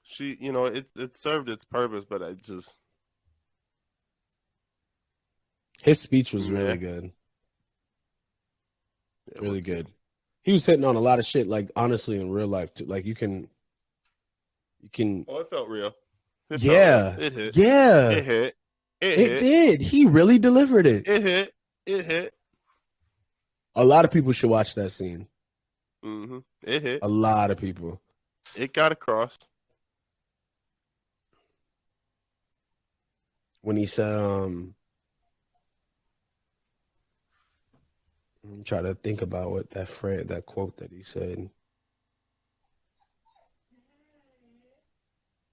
she, you know, it served its purpose, but I just. His speech was really good. Really good. He was hitting on a lot of shit, like, honestly, in real life, too. Like, you can. Oh, it felt real. It hit. Yeah. It hit. It did. He really delivered it. It hit. A lot of people should watch that scene. Mm-hmm. It hit. A lot of people. It got across. When he said, I'm trying to think about what that quote that he said.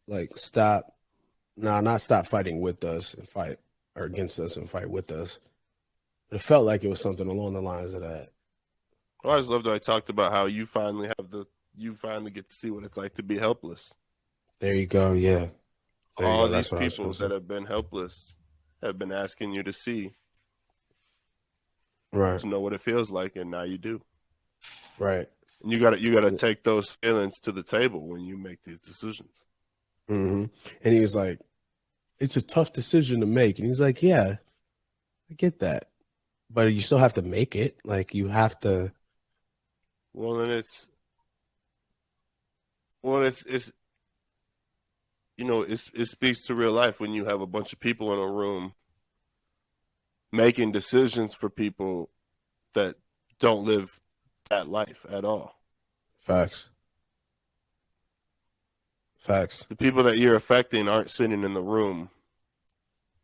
Like, not stop fighting with us and fight, or against us and fight with us. But it felt like it was something along the lines of that. I always loved how I talked about how you finally get to see what it's like to be helpless. There you go, yeah. All these people that have been helpless have been asking you to see. Right. To know what it feels like, and now you do. Right. And you gotta take those feelings to the table when you make these decisions. Mm-hmm. And he was like, it's a tough decision to make. And he's like, yeah, I get that. But you still have to make it. Like, you have to. Well, then it's you know, it speaks to real life when you have a bunch of people in a room making decisions for people that don't live that life at all. Facts. The people that you're affecting aren't sitting in the room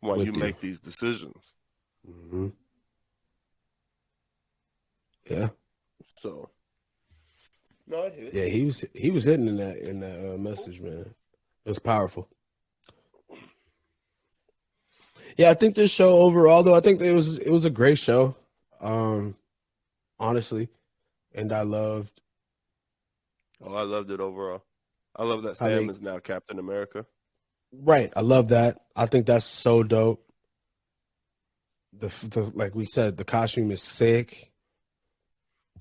while you make these decisions. Mm-hmm. Yeah. So. No, I hit it. Yeah, he was hitting in that message, man. It was powerful. Yeah, I think this show overall, though, I think it was a great show, honestly, and I loved it overall. I love that Sam is now Captain America. Right, I love that. I think that's so dope. The like we said, the costume is sick.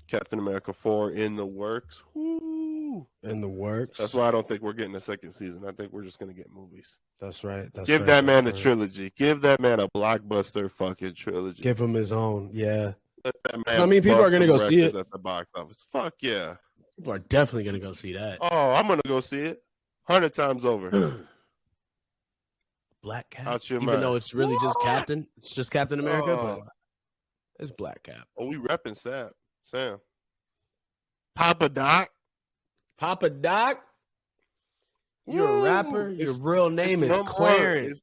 Captain America 4 in the works. Woo! In the works. That's why I don't think we're getting a second season. I think we're just gonna get movies. That's right. Give that man a trilogy. Give that man a blockbuster fucking trilogy. Give him his own. Yeah. Let that man people are gonna go see it at the box office. Fuck yeah. People are definitely gonna go see that. Oh, I'm gonna go see it 100 times over. Black Cap. Even though it's really just Captain. It's just Captain America, but it's Black Cap. Oh, we repping Sam. Papa Doc. You're a rapper. Your real name is Clarence.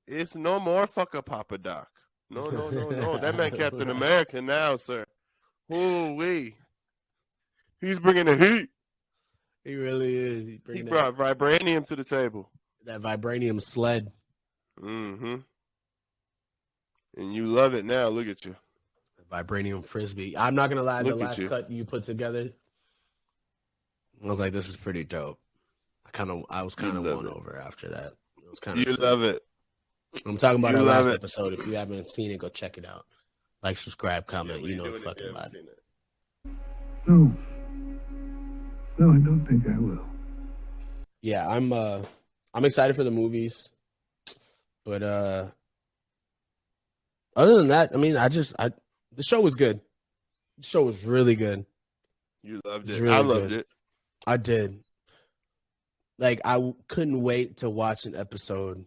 It's no more fucker Papa Doc. No. That man Captain America now, sir. Ooh-wee. He's bringing the heat. He really is. He brought vibranium to the table. That vibranium sled. Mm-hmm. And you love it now. Look at you. Vibranium frisbee. I'm not gonna lie. Look the at last you. cut you put together, I was like, "This is pretty dope." I was kind of won over after that. It was kind of. You love it. I'm talking about You our last love it. episode. If you haven't seen it, go check it out. Like, subscribe, comment. Yeah, you know the the fucking vibe. No. No, I don't think I will. Yeah, I'm excited for the movies, but other than that, I mean, the show was good. The show was really good. You loved it. Really I loved it. I did. Like, I couldn't wait to watch an episode.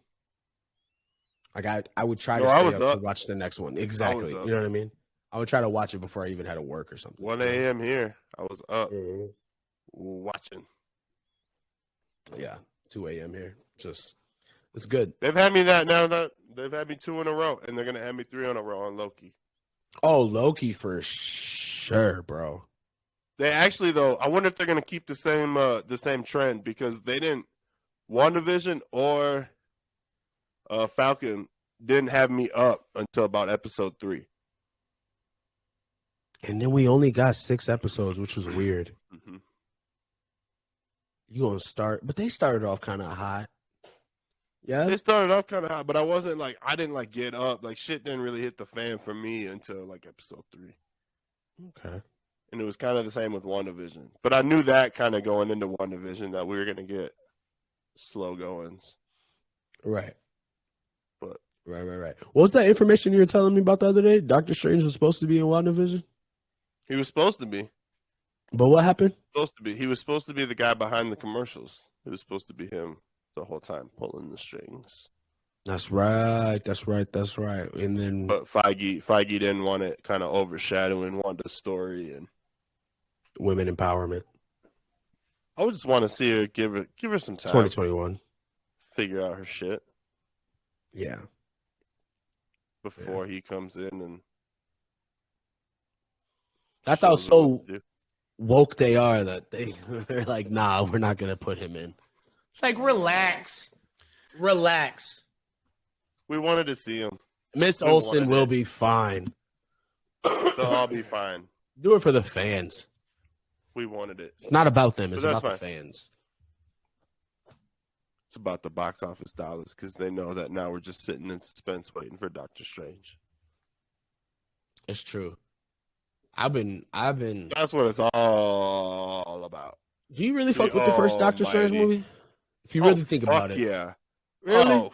Like, I would try to stay up to watch the next one. Exactly. You know what I mean? I would try to watch it before I even had to work or something. 1 a.m. here. I was up watching. Yeah, 2 a.m. here. It's good. They've had me they've had me 2 in a row, and they're gonna have me 3 in a row on Loki. Oh, Loki for sure, bro. They actually, though, I wonder if they're gonna keep the same trend, because they didn't. WandaVision or Falcon didn't have me up until about episode 3. And then we only got 6 episodes, which was weird. Mm-hmm. You gonna start, but they started off kind of hot. Yeah, they started off kind of hot, but I didn't get up. Like, shit didn't really hit the fan for me until like episode 3. Okay. And it was kind of the same with WandaVision, but I knew that kind of going into WandaVision that we were gonna get slow goings. Right. But right. What was that information you were telling me about the other day? Doctor Strange was supposed to be in WandaVision. He was supposed to be. But what happened? He was supposed to be the guy behind the commercials. It was supposed to be him the whole time pulling the strings. That's right. And then, but Feige didn't want it kind of overshadowing Wanda's story and women empowerment. I would just want to see her give her some time. 2021. Figure out her shit. Yeah. Before he comes in and. That's how so woke they are that they're like, nah, we're not gonna put him in. It's like, relax. We wanted to see him. Miss Olsen will be fine. They'll all be fine. Do it for the fans. We wanted it. It's not about them. It's about the fans. It's about the box office dollars, because they know that now we're just sitting in suspense waiting for Doctor Strange. It's true. I've been. That's what it's all about. Do you really fuck with the first Doctor Strange movie? If you really think about it. Yeah. Really? Oh,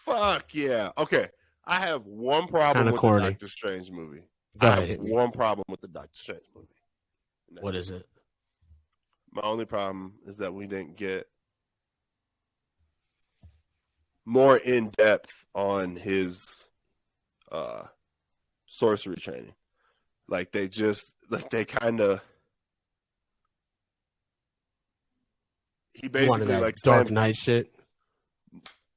fuck yeah. Okay. I have one problem with the Doctor Strange movie. I have one problem with the Doctor Strange movie. What is it? My only problem is that we didn't get more in depth on his sorcery training. Like, they kind of. He basically like Dark Knight shit.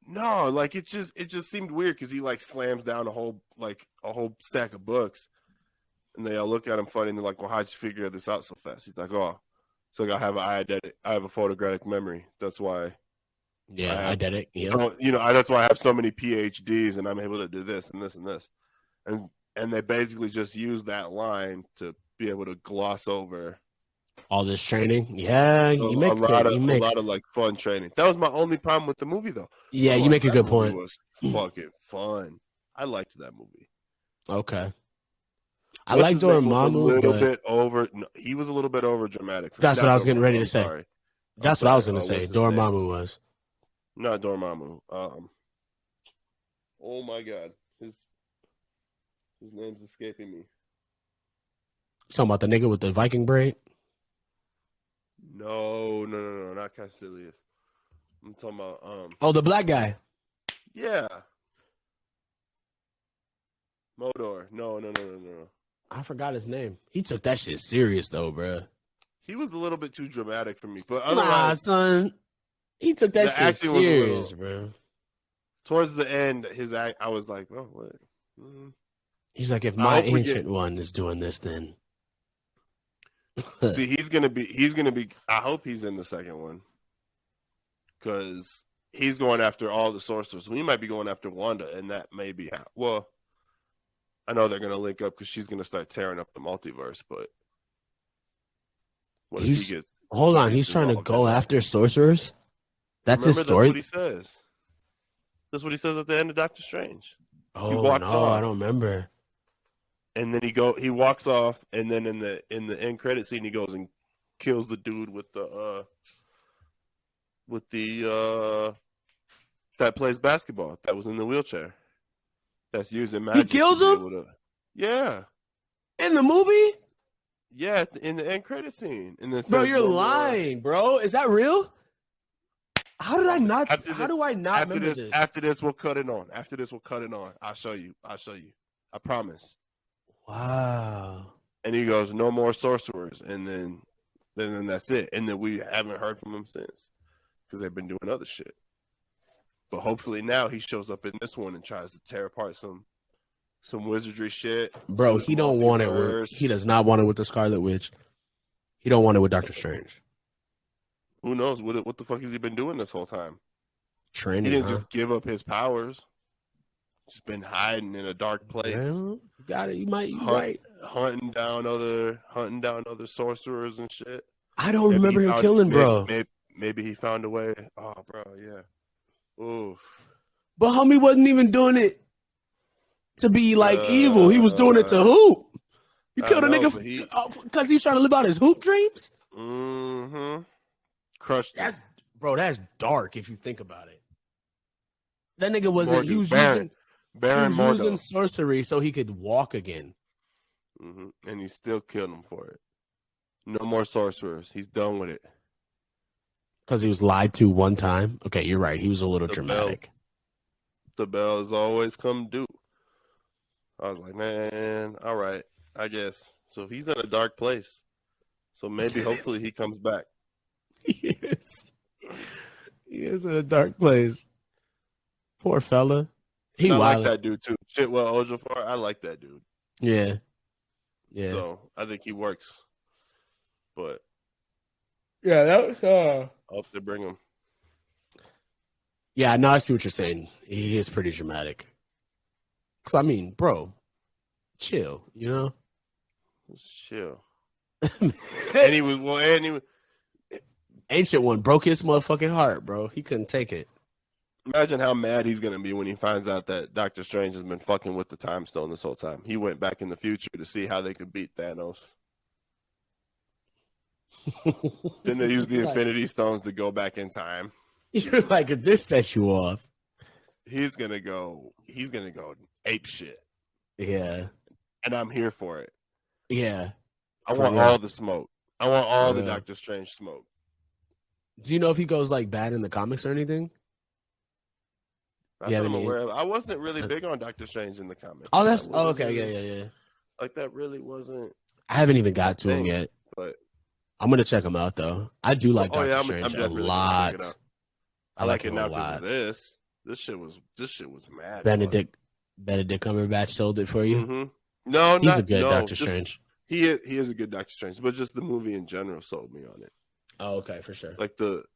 No, like it just seemed weird, because he like slams down a whole stack of books, and they all look at him funny, and they're like, "Well, how'd you figure this out so fast?" He's like, "Oh, so I have a photographic memory. That's why." Yeah, eidetic. Yeah. That's why I have so many PhDs, and I'm able to do this and this and this, and they basically just use that line to be able to gloss over all this training. Yeah, you make a lot of like fun training. That was my only problem with the movie, though. Yeah, you make a good point. It was fucking fun. I liked that movie. Okay. I like Dormammu, he was a little bit over dramatic. That's what I was getting ready to say. That's what I was going to say. Dormammu was. Not Dormammu. Oh my god, his name's escaping me. You talking about the nigga with the Viking braid? No, not Caecilius. I'm talking about the black guy. Yeah. Modor. No. I forgot his name. He took that shit serious though, bro. He was a little bit too dramatic for me, but otherwise, son. He took that shit serious, bro. Towards the end, his act, I was like, "Oh, what?" He's like, "If my ancient one is doing this, then." See, he's gonna be. I hope he's in the second one because he's going after all the sorcerers. So he might be going after Wanda, and that may be how. Well, I know they're gonna link up because she's gonna start tearing up the multiverse. But what if he gets? Hold on, he's trying to go after sorcerers. That's his story. That's what he says. That's what he says at the end of Doctor Strange. Oh no, I don't remember. And then he walks off, and then in the end credit scene, he goes and kills the dude with the that plays basketball that was in the wheelchair. That's using magic. He kills him. Yeah. In the movie. Yeah, in the end credit scene. Bro, you're lying, bro. Is that real? How did I not? How do I not remember this? After this, we'll cut it on. I'll show you. I promise. Wow. And he goes, "No more sorcerers," and then that's it. And then we haven't heard from him since because they've been doing other shit. But hopefully now he shows up in this one and tries to tear apart some wizardry shit. Bro, he don't want it. He does not want it with the Scarlet Witch. He don't want it with Doctor Strange. Who knows what the fuck has he been doing this whole time? Training. He didn't just give up his powers. Just been hiding in a dark place. Well, you got it. You might. You right. Hunting down other sorcerers and shit. I don't remember him killing, bro. Maybe he found a way. Oh, bro, yeah. Oof. But homie wasn't even doing it to be like evil. He was doing it to hoop. You killed a nigga because he's trying to live out his hoop dreams. Mm-hmm. Crushed. That's dark if you think about it. That nigga wasn't. He was using sorcery so he could walk again. Mm-hmm. And he still killed him for it. No more sorcerers. He's done with it. Because he was lied to one time. Okay, you're right. He was a little dramatic. The bell has always come due. I was like, man, all right, I guess. So he's in a dark place. So maybe, hopefully, he comes back. He is in a dark place. Poor fella. I like that dude too. Shitwell Ojafar, I like that dude. Yeah. So I think he works. But yeah, that was. I hope they bring him. Yeah, no, I see what you're saying. He is pretty dramatic. Cause I mean, bro, chill. You know, chill. and he was Ancient One broke his motherfucking heart, bro. He couldn't take it. Imagine how mad he's gonna be when he finds out that Doctor Strange has been fucking with the Time Stone this whole time. He went back in the future to see how they could beat Thanos. Then they use the Infinity Stones to go back in time. You're like, if this sets you off, he's gonna go ape shit. Yeah, and I'm here for it. Yeah, I want all the smoke. I want all the Doctor Strange smoke. Do you know if he goes like bad in the comics or anything? I'm aware of. I wasn't really big on Doctor Strange in the comics. Oh, that's okay. Yeah. Like that really wasn't. I haven't even got to him yet, but I'm gonna check him out though. I do like Doctor Strange a lot. I like it now because of this. This shit was mad. Benedict Cumberbatch sold it for you. Mm-hmm. No, he's a good Doctor Strange. He is a good Doctor Strange, but just the movie in general sold me on it. Oh, okay, for sure.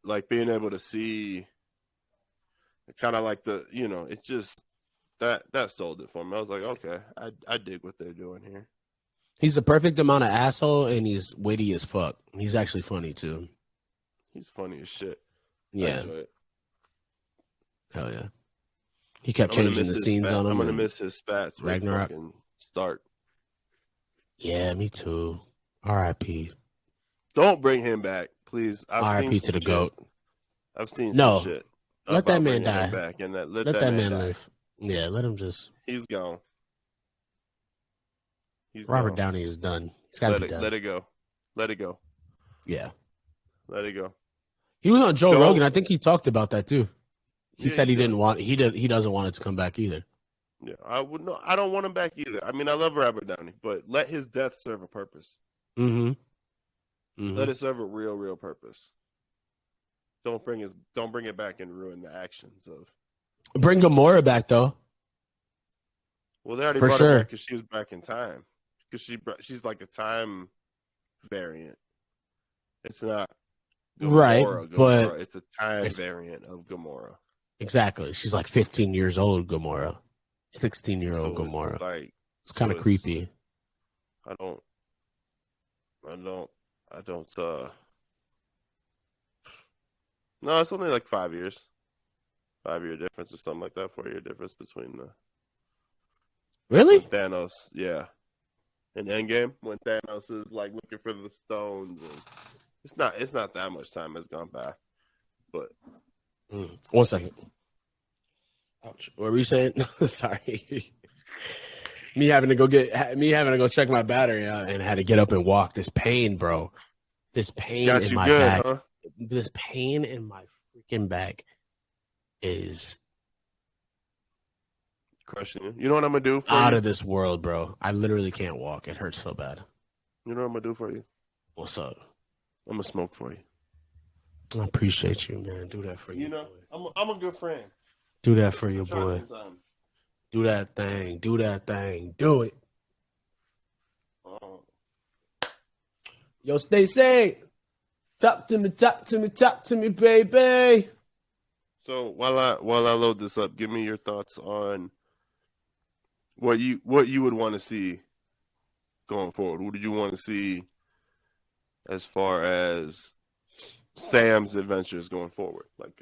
Like being able to see. Kind of like it just that sold it for me. I was like, okay, I dig what they're doing here. He's the perfect amount of asshole, and he's witty as fuck. He's actually funny too. He's funny as shit. Yeah. Hell yeah. He kept changing the scenes on him. I'm gonna miss his spats. Ragnarok start. Yeah, me too. R.I.P. Don't bring him back, please. R.I.P. to the GOAT. I've seen some shit. Let that man die. Let that man live. Yeah, let him just. He's gone. Robert Downey is done. He's got to be done. Let it go. Let it go. Yeah. Let it go. He was on Joe Rogan. I think he talked about that too. He said he didn't want. He doesn't want it to come back either. Yeah, I don't want him back either. I mean, I love Robert Downey, but let his death serve a purpose. Mm-hmm. Let it serve a real purpose. Don't bring it back and ruin the actions of. Bring Gamora back though. Well, they already brought her back because she was back in time. Because she's like a time variant. It's not Gamora, right, Gamora. but it's a time variant of Gamora. Exactly. She's like 15 years old, Gamora. 16-year-old So Gamora. It's kind of creepy. I don't. No, it's only like 5 years. 5-year difference or something like that. 4-year difference between the. Really? Thanos, yeah. In Endgame, when Thanos is like looking for the stones, and it's not that much time has gone by, but 1 second. Ouch. What were you saying? Sorry. me having to go check my battery out and had to get up and walk. This pain, bro. This pain in my back. Huh? This pain in my freaking back is crushing you. You know what I'm gonna do for out you? Of this world, bro. I literally can't walk. It hurts so bad. You know what I'm gonna do for you? What's up? I'm gonna smoke for you. I appreciate you, man. Do that for you. You know, I'm a good friend. Do that for your boy. Sometimes. Do that thing. Do that thing. Do it. Yo, Stacey. Talk to me, baby. So while I load this up, give me your thoughts on what you would want to see going forward. What did you want to see as far as Sam's adventures going forward? Like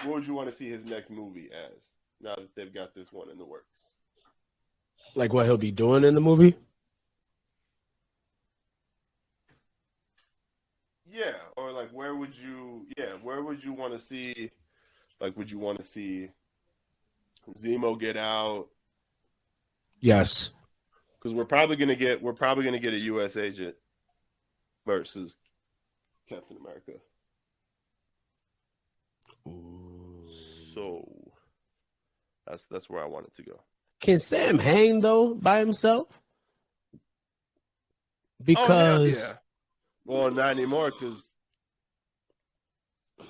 what would you want to see his next movie as? Now that they've got this one in the works, like what he'll be doing in the movie. Yeah, or like where would you want to see? Like, would you want to see Zemo get out? Yes, because we're probably gonna get a U.S. agent versus Captain America. Ooh. So that's where I want it to go. Can Sam hang though by himself? Because yeah. Well, not anymore because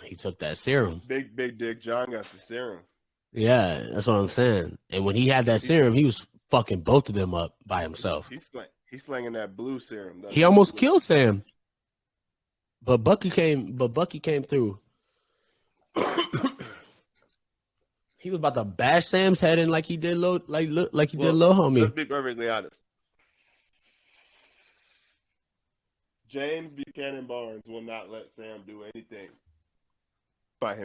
he took that serum. Big Dick John got the serum. Yeah, that's what I'm saying. And when he had that serum, he was fucking both of them up by himself. He's slinging that blue serum. He almost killed Sam, but Bucky came through. He was about to bash Sam's head in like he did did Lil Homie. Let's be perfectly honest. James Buchanan Barnes will not let Sam do anything by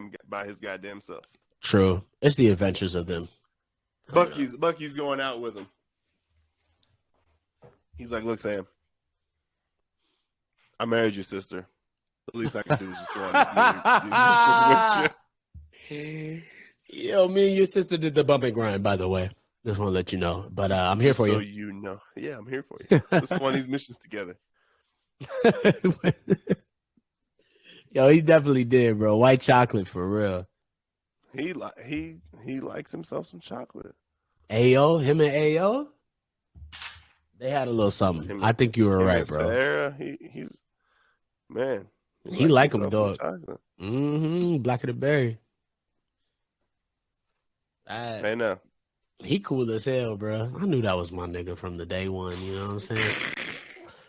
his goddamn self. True. It's the adventures of them. Bucky's going out with him. He's like, look, Sam, I married your sister. The least I can do is just go on this movie. Yo, me and your sister did the bump and grind, by the way. Just want to let you know. But I'm here for you. So you know. Yeah, I'm here for you. Let's go on these missions together. Yo, he definitely did, bro. White chocolate for real. He likes himself some chocolate. Ayo, him and Ayo, they had a little something. I think you were right, bro. Sarah, he's man. He like him, dog. Blacker the berry. Hey now. He cool as hell, bro. I knew that was my nigga from the day one. You know what I'm saying?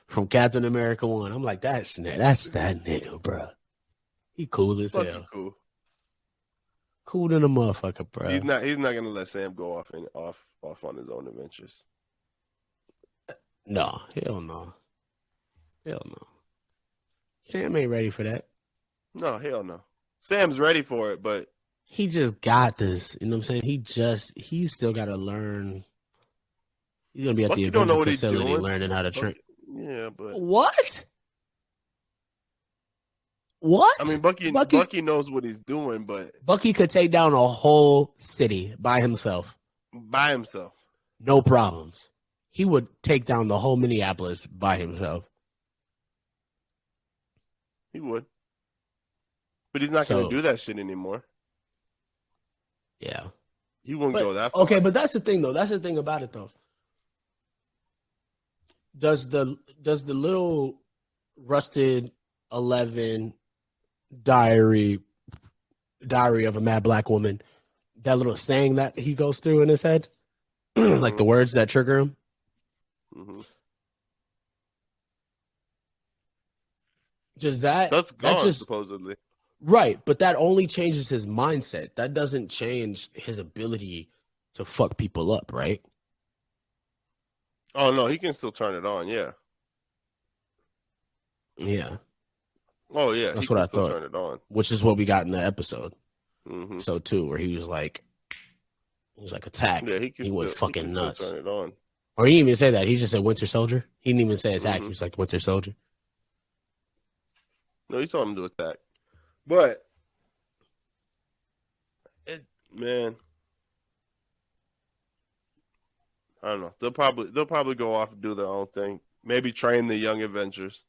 From Captain America 1. I'm like, that's that nigga, bro. He cool as hell. Cool than a motherfucker, bro. He's not gonna let Sam go off on his own adventures. No, hell no. Sam ain't ready for that. No, hell no. Sam's ready for it, but he just got this. You know what I'm saying? He's still got to learn. He's gonna be at the Avenger facility learning how to train. Yeah, but what? I mean, Bucky knows what he's doing, but Bucky could take down a whole city by himself. No problems. He would take down the whole Minneapolis by himself. He would. But he's not going to do that shit anymore. Yeah. He won't go that far. Okay, but that's the thing, though. That's the thing about it, though. Does the little rusted 11 diary of a mad black woman, that little saying that he goes through in his head, like the words that trigger him, Just that. That's gone, that just supposedly. Right, but that only changes his mindset. That doesn't change his ability to fuck people up, right? Oh no, he can still turn it on. Yeah. Yeah. Oh yeah, That's he what can I still thought. turn it on. Which is what we got in the episode. Mm-hmm. So too, where he was like attack. Yeah, he went fucking nuts. Turn it on. Or he didn't even say that. He just said Winter Soldier. He didn't even say attack. Mm-hmm. He was like Winter Soldier. No, he told him to attack. But man, I don't know. They'll probably go off and do their own thing. Maybe train the young Avengers.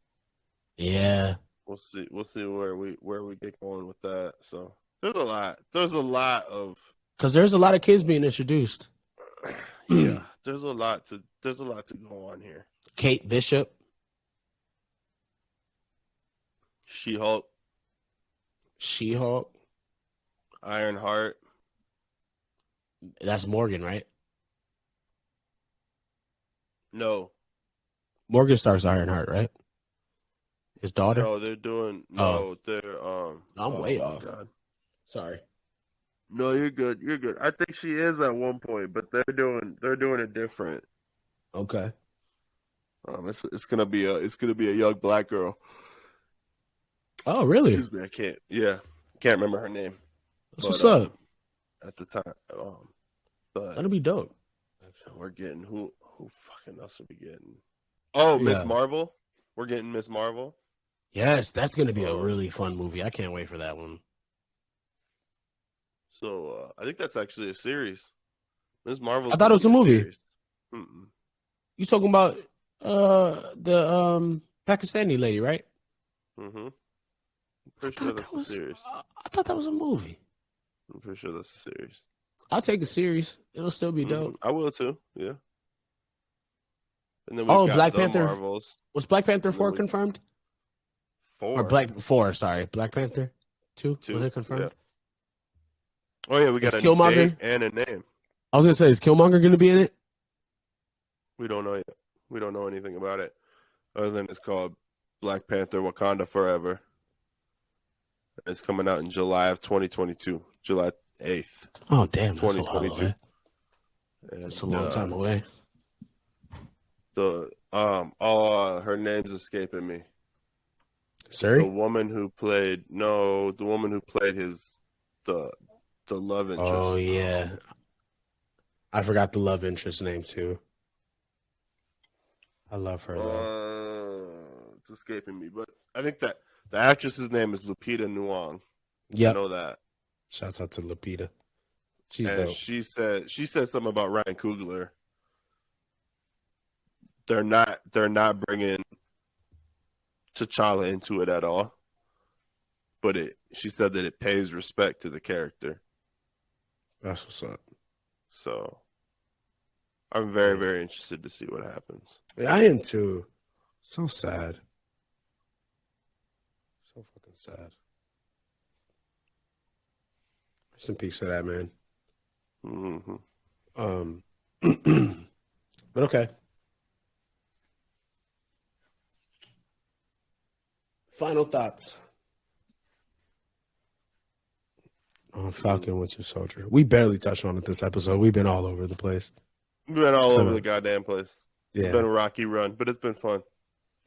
Yeah. We'll see where we get going with that. So there's a lot of because there's a lot of kids being introduced. Yeah, there's a lot to go on here. Kate Bishop, She-Hulk, Ironheart. That's Morgan, right? No, Morgan Stark's Ironheart, right? His daughter. No, they're doing. No, they're. I'm way off. God. Sorry. No, you're good. You're good. I think she is at one point, but they're doing it different. Okay. It's gonna be a young black girl. Oh, really? Excuse me, can't remember her name. What's up? At the time, but that'll be dope. We're getting who fucking else are we getting? Oh, Miss Marvel. We're getting Miss Marvel. Yes, that's gonna be a really fun movie. I can't wait for that one. So I think that's actually a series. Miss Marvel. I thought it was a movie. You talking about the Pakistani lady, right? Mm-hmm. I'm pretty sure that's a series. I thought that was a movie. I'm pretty sure that's a series. I'll take a series. It'll still be dope. I will too. Yeah. And then Black Panther. Marvels. Was Black Panther 4 confirmed? 4 or 4? Sorry, Black Panther 2. Was it confirmed? Yeah. Oh yeah, we got a date and a name. I was gonna say, is Killmonger gonna be in it? We don't know yet. We don't know anything about it, other than it's called Black Panther: Wakanda Forever. It's coming out in July of 2022, July 8th. Oh damn, 2022. That's a long time away. So, her name's escaping me. Sorry? The woman who played the love interest. Oh yeah, I forgot the love interest name too. I love her though. It's escaping me, but I think that the actress's name is Lupita Nyong'o. Yeah, I know that. Shouts out to Lupita. She's and dope. She said something about Ryan Coogler. They're not bringing T'Challa into it at all, but she said that it pays respect to the character. That's what's up. So I'm very, very interested to see what happens. Yeah, I am too. So sad. So fucking sad. Rest in peace for that, man. Mm-hmm. But okay. Final thoughts on Falcon Winter Soldier. We barely touched on it this episode. We've been all over the place. We've been all over the goddamn place. Yeah. It's been a rocky run, but it's been fun.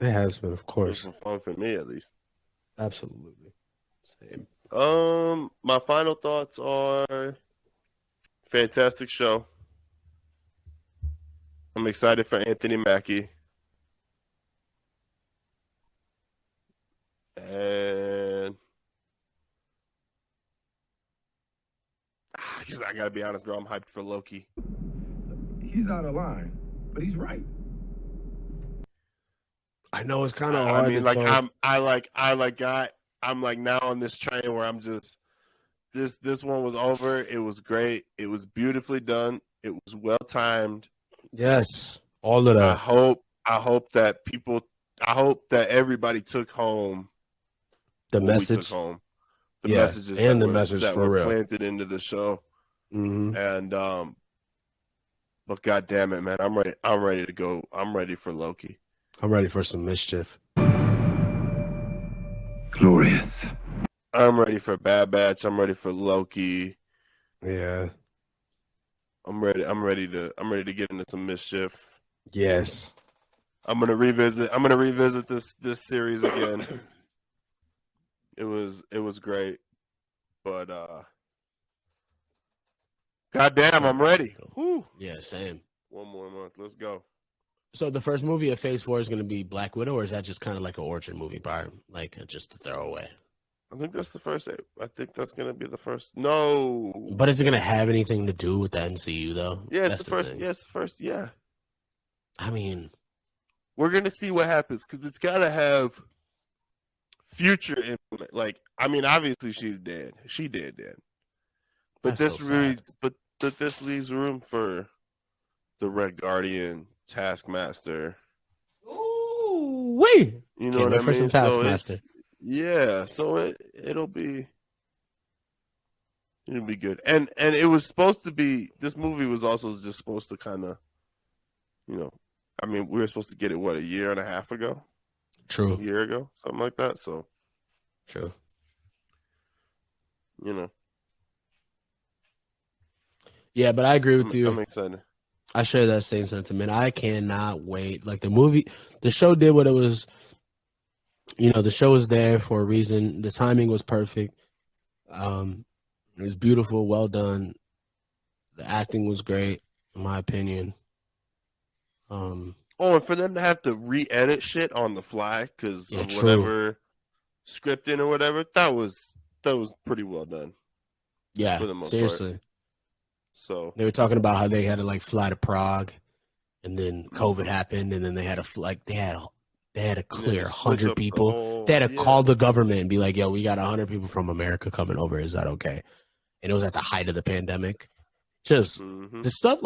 It has been, of course. It's been fun for me, at least. Absolutely. Same. My final thoughts are fantastic show. I'm excited for Anthony Mackie. And I gotta be honest, bro. I'm hyped for Loki. He's out of line, but he's right. I know it's kind of hard. I mean, I'm like now on this train where I'm just this one was over. It was great. It was beautifully done. It was well timed. Yes, all of that. I hope that everybody took home the message. Took home. The messages and the message that for were real planted into the show. Mm-hmm. And but god damn it, man, I'm ready to go. I'm ready for Loki. I'm ready for some mischief. glorious. I'm ready for Bad Batch. I'm ready for Loki. Yeah. I'm ready to get into some mischief. Yes. I'm gonna revisit this series again. It was great. But goddamn, I'm ready. Whew. Yeah, same. One more month. Let's go. So the first movie of Phase 4 is going to be Black Widow, or is that just kind of like an origin movie part, like just a throwaway? I think that's the first. I think that's going to be the first. No. But is it going to have anything to do with the MCU, though? Yeah, it's the first. Yeah, it's the first. Yeah. I mean, we're going to see what happens because it's got to have future influence. Like, I mean, obviously she's dead. She dead. But that's this so really, sad. but this leaves room for the Red Guardian, Taskmaster. Ooh, wait. You know what I mean? For some Taskmaster. So it'll be good. And it was supposed to be. This movie was also just supposed to kind of, I mean, we were supposed to get it a year and a half ago. True. A year ago, something like that. So, true. Yeah, but I agree with you. I'm excited. I share that same sentiment. I cannot wait. Like the show did what it was. The show was there for a reason. The timing was perfect. It was beautiful, well done. The acting was great, in my opinion. And for them to have to re-edit shit on the fly because of whatever scripting or whatever, that was pretty well done. Yeah, for the most seriously. Part. So they were talking about how they had to fly to Prague, and then COVID happened, and then they had to clear 100 people. They had to call the government and be like, "Yo, we got 100 people from America coming over. Is that okay?" And it was at the height of the pandemic. Just the stuff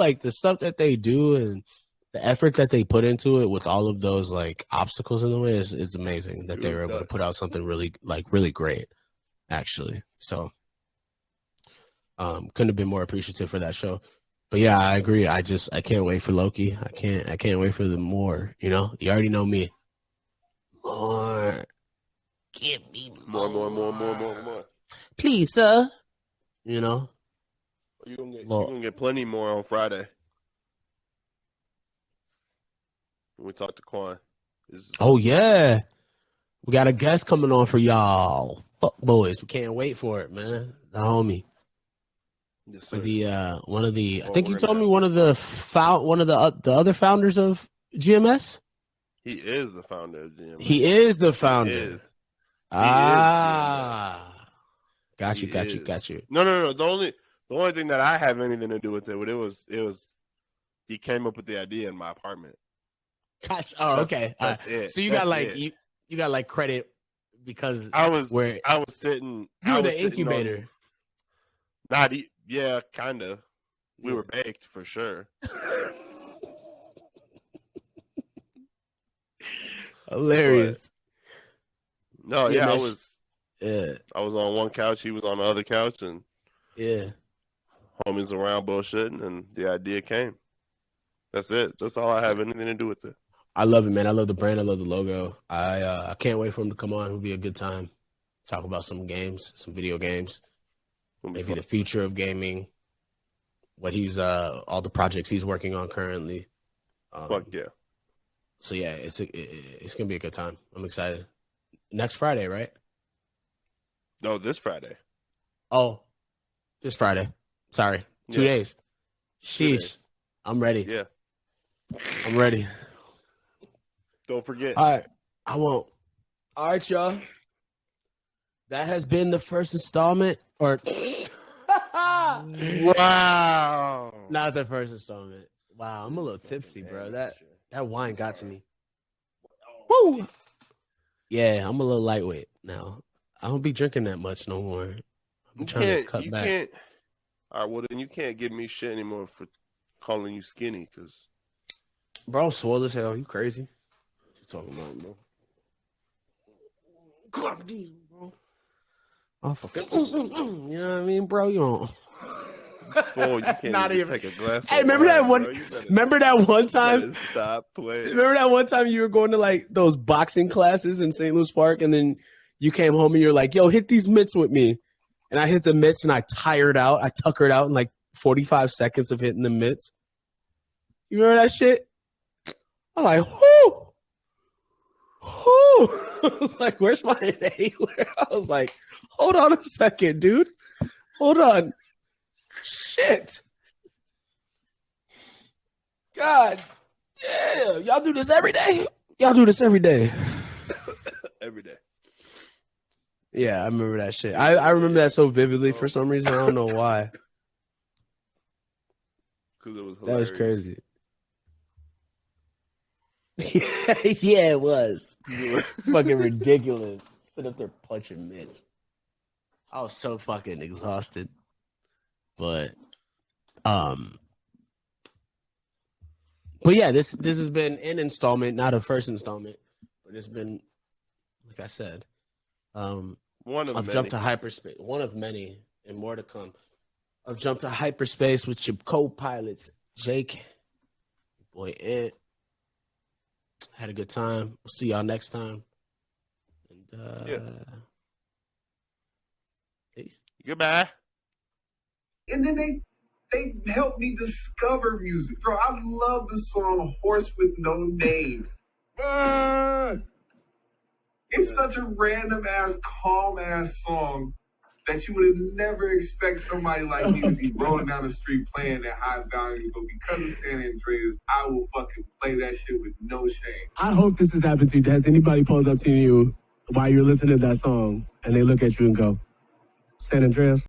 that they do and the effort that they put into it with all of those obstacles in the way is amazing. That they were able to put out something really great, actually. So. Couldn't have been more appreciative for that show. But yeah, I agree. I can't wait for Loki. I can't wait for the more, you already know me. More. Give me more. Please, sir. You're gonna get plenty more on Friday. When we talk to Quan. Oh yeah. We got a guest coming on for y'all. Fuck boys. We can't wait for it, man. The homie. Yes, I think you told me one of the other founders of GMS. He is the founder of GMS. He is the founder. He is. Got you. No. The only thing that I have anything to do with it was he came up with the idea in my apartment. Gotcha. Oh, okay. That's it. So you got you got credit because I was sitting. You were the incubator. Yeah, kind of. We were baked for sure. Hilarious. I was. Yeah. I was on one couch. He was on the other couch, and homies around bullshitting, and the idea came. That's it. That's all I have anything to do with it. I love it, man. I love the brand. I love the logo. I can't wait for him to come on. It'll be a good time. Talk about some games, some video games. Maybe the future of gaming, what he's all the projects he's working on currently. Fuck yeah! So yeah, it's gonna be a good time. I'm excited. Next Friday, right? No, this Friday. Oh, this Friday. Sorry, 2 days. Sheesh, 2 days. I'm ready. Yeah, I'm ready. Don't forget. All right, I won't. All right, y'all. That has been the first installment, or wow, not the first installment. Wow, I'm a little tipsy, bro. That wine got to me. Woo! Yeah, I'm a little lightweight now. I don't be drinking that much no more. I'm trying to cut back. All right, well then you can't give me shit anymore for calling you skinny, cause bro, swole as hell. You crazy? What you talking about, bro? God, bro. I'm fucking. You know what I mean, bro? You don't. Swole, you can't not even take a glass. Hey, remember that one? Remember that one time? Stop playing. Remember that one time you were going to those boxing classes in St. Louis Park, and then you came home and you're like, yo, hit these mitts with me. And I hit the mitts and I tired out. I tuckered out in like 45 seconds of hitting the mitts. You remember that shit? I'm like, whoo. Whoo. I was like, where's my inhaler? I was like, hold on a second, dude. Hold on. Shit. God damn. Y'all do this every day? Y'all do this every day. Every day. Yeah, I remember that shit. I remember that so vividly for some reason. I don't know why. Because it was hilarious. That was crazy. Yeah, it was. Fucking ridiculous. Sit up there punching mitts. I was so fucking exhausted. But yeah, this has been an installment, not a first installment, but it's been, like I said, one of I've many. jumped to hyperspace. One of many, and more to come. I've jumped to hyperspace with your co-pilots, Jake, boy Ant. Had a good time. We'll see y'all next time. And peace. Goodbye. And then they helped me discover music. Bro, I love the song Horse with No Name. It's such a random ass, calm ass song that you would never expect somebody like me to be rolling down the street playing at high volume. But because of San Andreas, I will fucking play that shit with no shame. I hope this has happened to you. Has anybody pulled up to you while you're listening to that song and they look at you and go, San Andreas?